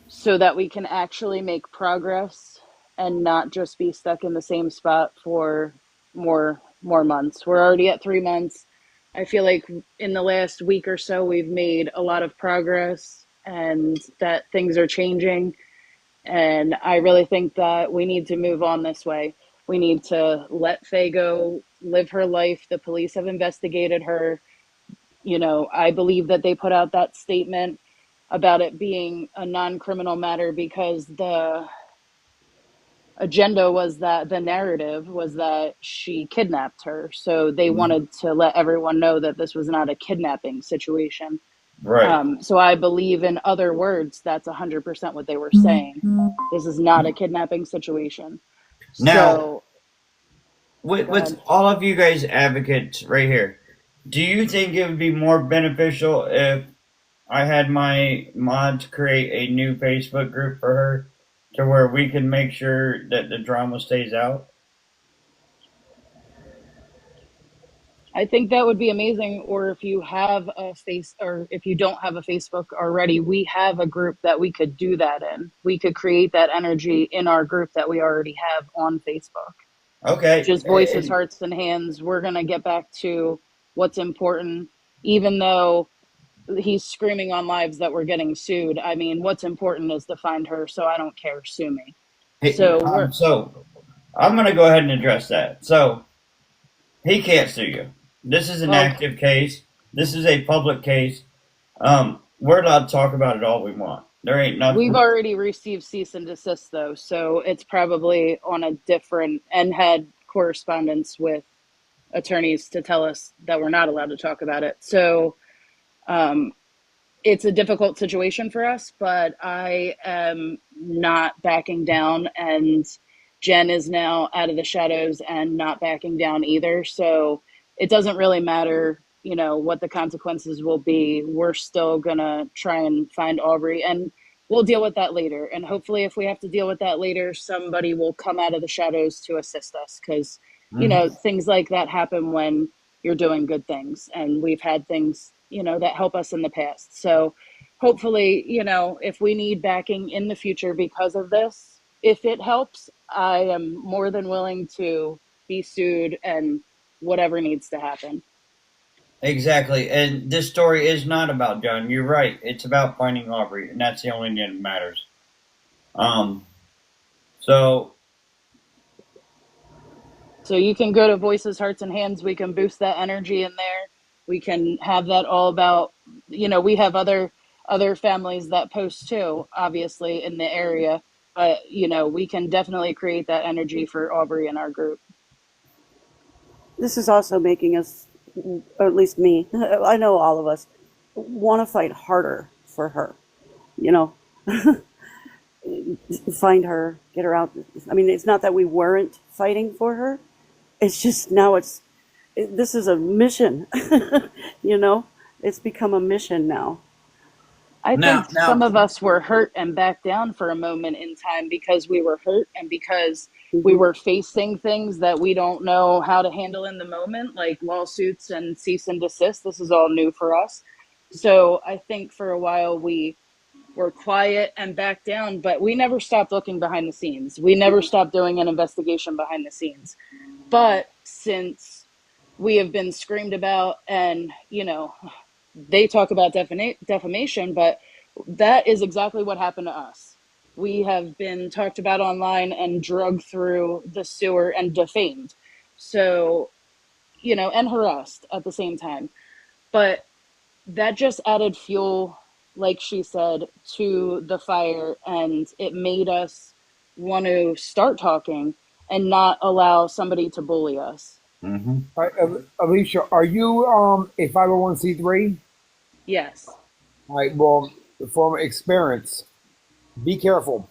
so that we can actually make progress and not just be stuck in the same spot for more months. We're already at 3 months. I feel like in the last week or so we've made a lot of progress and that things are changing, and I really think that we need to move on this way. We need to let Faye go live her life. The police have investigated her. You know, I believe that they put out that statement about it being a non-criminal matter because the agenda was that the narrative was that she kidnapped her. So they wanted to let everyone know that this was not a kidnapping situation. Right. So I believe, in other words, that's 100% what they were saying. This is not a kidnapping situation. Now, So go with ahead. all of you guys advocates right here, do you think it would be more beneficial if I had my mods create a new Facebook group for her to where we can make sure that the drama stays out? I think that would be amazing. Or if you have a face, or if you don't have a Facebook already, we have a group that we could do that in. We could create that energy in our group that we already have on Facebook. Okay. Just voices, hearts, and hands. We're going to get back to what's important, even though he's screaming on lives that we're getting sued. I mean, what's important is to find her, so I don't care. Sue me. So I'm going to go ahead and address that. So he can't sue you. This is an Well, active case. This is a public case. We're allowed to talk about it all we want. There ain't we've nothing. already received cease and desist, though, so it's probably on a different, and had correspondence with attorneys to tell us that we're not allowed to talk about it. So it's a difficult situation for us, but I am not backing down, and Jen is now out of the shadows and not backing down either. So it doesn't really matter, you know, what the consequences will be. We're still gonna try and find Aubrey, and we'll deal with that later. And hopefully, if we have to deal with that later, somebody will come out of the shadows to assist us, because you know, things like that happen when you're doing good things, and we've had things, you know, that help us in the past. So hopefully, you know, if we need backing in the future because of this, if it helps, I am more than willing to be sued and whatever needs to happen. Exactly. And this story is not about John. You're right. It's about finding Aubrey, and that's the only thing that matters. So So you can go to Voices, Hearts, and Hands. We can boost that energy in there. We can have that all about, we have other families that post too, obviously in the area, but we can definitely create that energy for Aubrey in our group. This is also making us, or at least me, I know all of us, want to fight harder for her. You know, find her, get her out. I mean, it's not that we weren't fighting for her. It's just now this is a mission. you know, it's become a mission now. I Now, think some now, of us were hurt and backed down for a moment in time because we were hurt and because we Hmm. were facing things that we don't know how to handle in the moment, like lawsuits and cease and desist. This is all new for us. So I think for a while we were quiet and backed down, but we never stopped looking behind the scenes. We never stopped doing an investigation behind the scenes. But since we have been screamed about and, they talk about defamation, but that is exactly what happened to us. We have been talked about online and drugged through the sewer and defamed. So, and harassed at the same time. But that just added fuel, like she said, to the fire, and it made us want to start talking and not allow somebody to bully us. mhm. All right, Alicia, are you a 501c3? Yes. All right, well, from experience, be careful.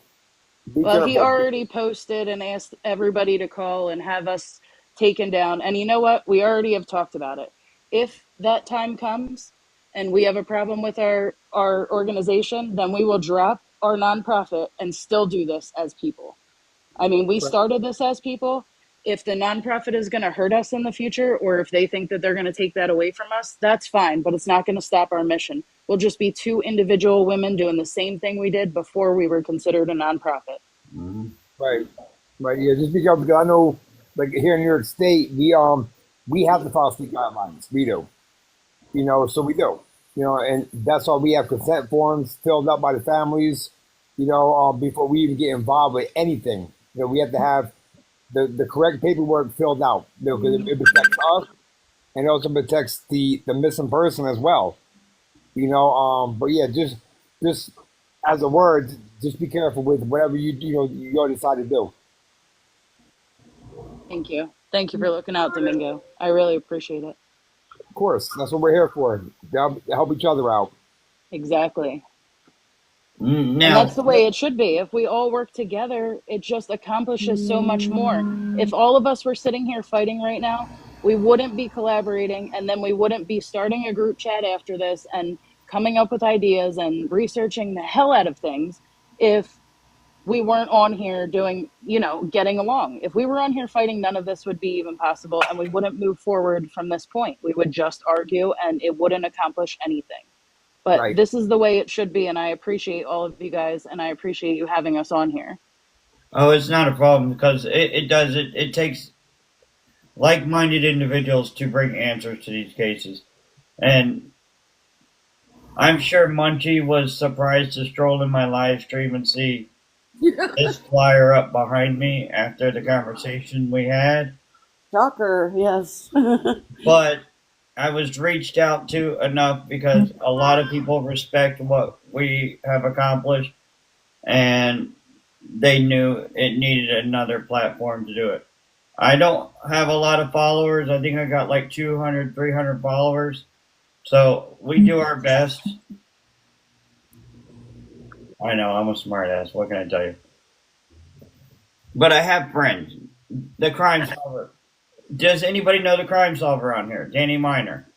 Be Well, he careful. already posted and asked everybody to call and have us taken down. And you know what? We already have talked about it. If that time comes and we have a problem with our organization, then we will drop our nonprofit and still do this as people. I mean, we started this as people. If the nonprofit is going to hurt us in the future, or if they think that they're going to take that away from us, that's fine, but it's not going to stop our mission. We'll just be two individual women doing the same thing we did before we were considered a nonprofit. Right, right. Yeah, just be careful because I know, like here in New York State, we have to follow state guidelines. We do, so we do, and that's why we have consent forms filled out by the families, before we even get involved with anything. We have to have the correct paperwork filled out, because it protects us and it also protects the missing person as well. But yeah, just as a word, just be careful with whatever you decide to do. Thank you. Thank you for looking out, Domingo. I really appreciate it. Of course, that's what we're here for. To help each other out. Exactly. And Now, that's the way it should be. If we all work together, it just accomplishes so much more. If all of us were sitting here fighting right now, we wouldn't be collaborating, and then we wouldn't be starting a group chat after this and coming up with ideas and researching the hell out of things if we weren't on here doing, getting along. If we were on here fighting, none of this would be even possible, and we wouldn't move forward from this point. We would just argue, and it wouldn't accomplish anything. But Right. this is the way it should be, and I appreciate all of you guys, and I appreciate you having us on here. oh, it's not a problem because it takes like-minded individuals to bring answers to these cases, and I'm sure Munchie was surprised to stroll in my live stream and see this flyer up behind me after the conversation we had. Shocker, yes. But I was reached out to enough because a lot of people respect what we have accomplished, and they knew it needed another platform to do it. I don't have a lot of followers. I think I got like 200, 300 followers. So we do our best. I know, I'm a smartass. What can I tell you? But I have friends. The Crime Solver. Does anybody know the Crime Solver on here? Danny Miner.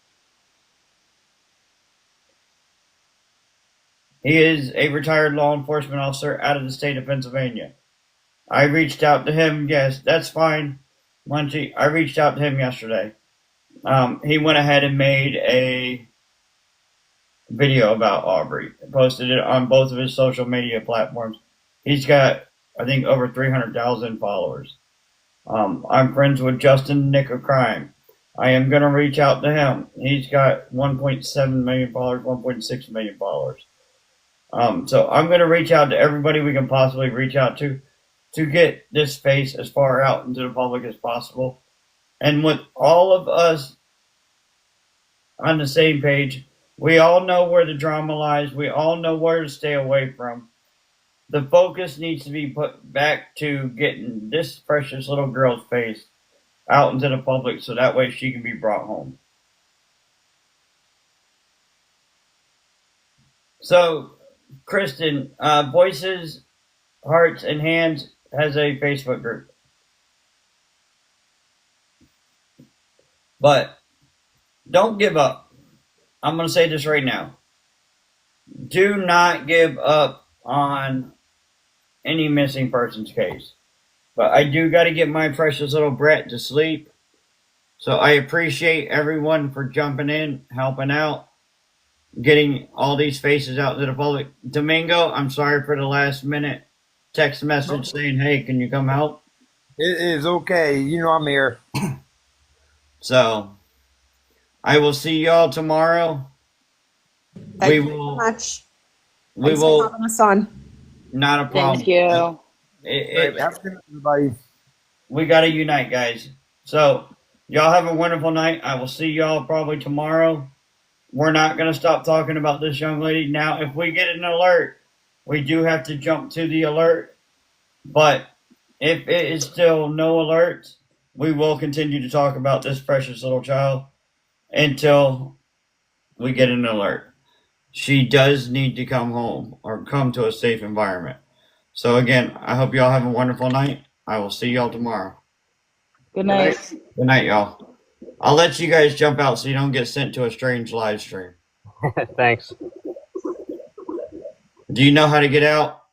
He is a retired law enforcement officer out of the state of Pennsylvania. I reached out to him. Yes, that's fine, Munchie. I reached out to him yesterday. He went ahead and made a video about Aubrey, posted it on both of his social media platforms. He's got, I think, over 300,000 followers. I'm friends with Justin Nick of Crime. I am going to reach out to him. He's got 1.7 million followers, 1.6 million followers. So I'm going to reach out to everybody we can possibly reach out to get this face as far out into the public as possible. And with all of us on the same page, we all know where the drama lies. We all know where to stay away from. The focus needs to be put back to getting this precious little girl's face out into the public so that way she can be brought home. So, Kristen, Voices, Hearts, and Hands has a Facebook group. But don't give up. I'm going to say this right now. Do not give up on any missing persons case. But I do got to get my precious little Brett to sleep. So I appreciate everyone for jumping in, helping out, getting all these faces out to the public. Domingo, I'm sorry for the last minute text message saying, hey, can you come help? It is okay. You know I'm here. So I will see y'all tomorrow. Thank We you so will. much. We Thanks for will. having us on. Not a problem. Thank you. Have a good night, everybody. We got to unite, guys. So y'all have a wonderful night. I will see y'all probably tomorrow. We're not going to stop talking about this young lady. Now, if we get an alert, we do have to jump to the alert. But if it is still no alerts, we will continue to talk about this precious little child until we get an alert. She does need to come home or come to a safe environment. So again, I hope y'all have a wonderful night. I will see y'all tomorrow. Good night. Good night, y'all. I'll let you guys jump out so you don't get sent to a strange live stream. Thanks. Do you know how to get out?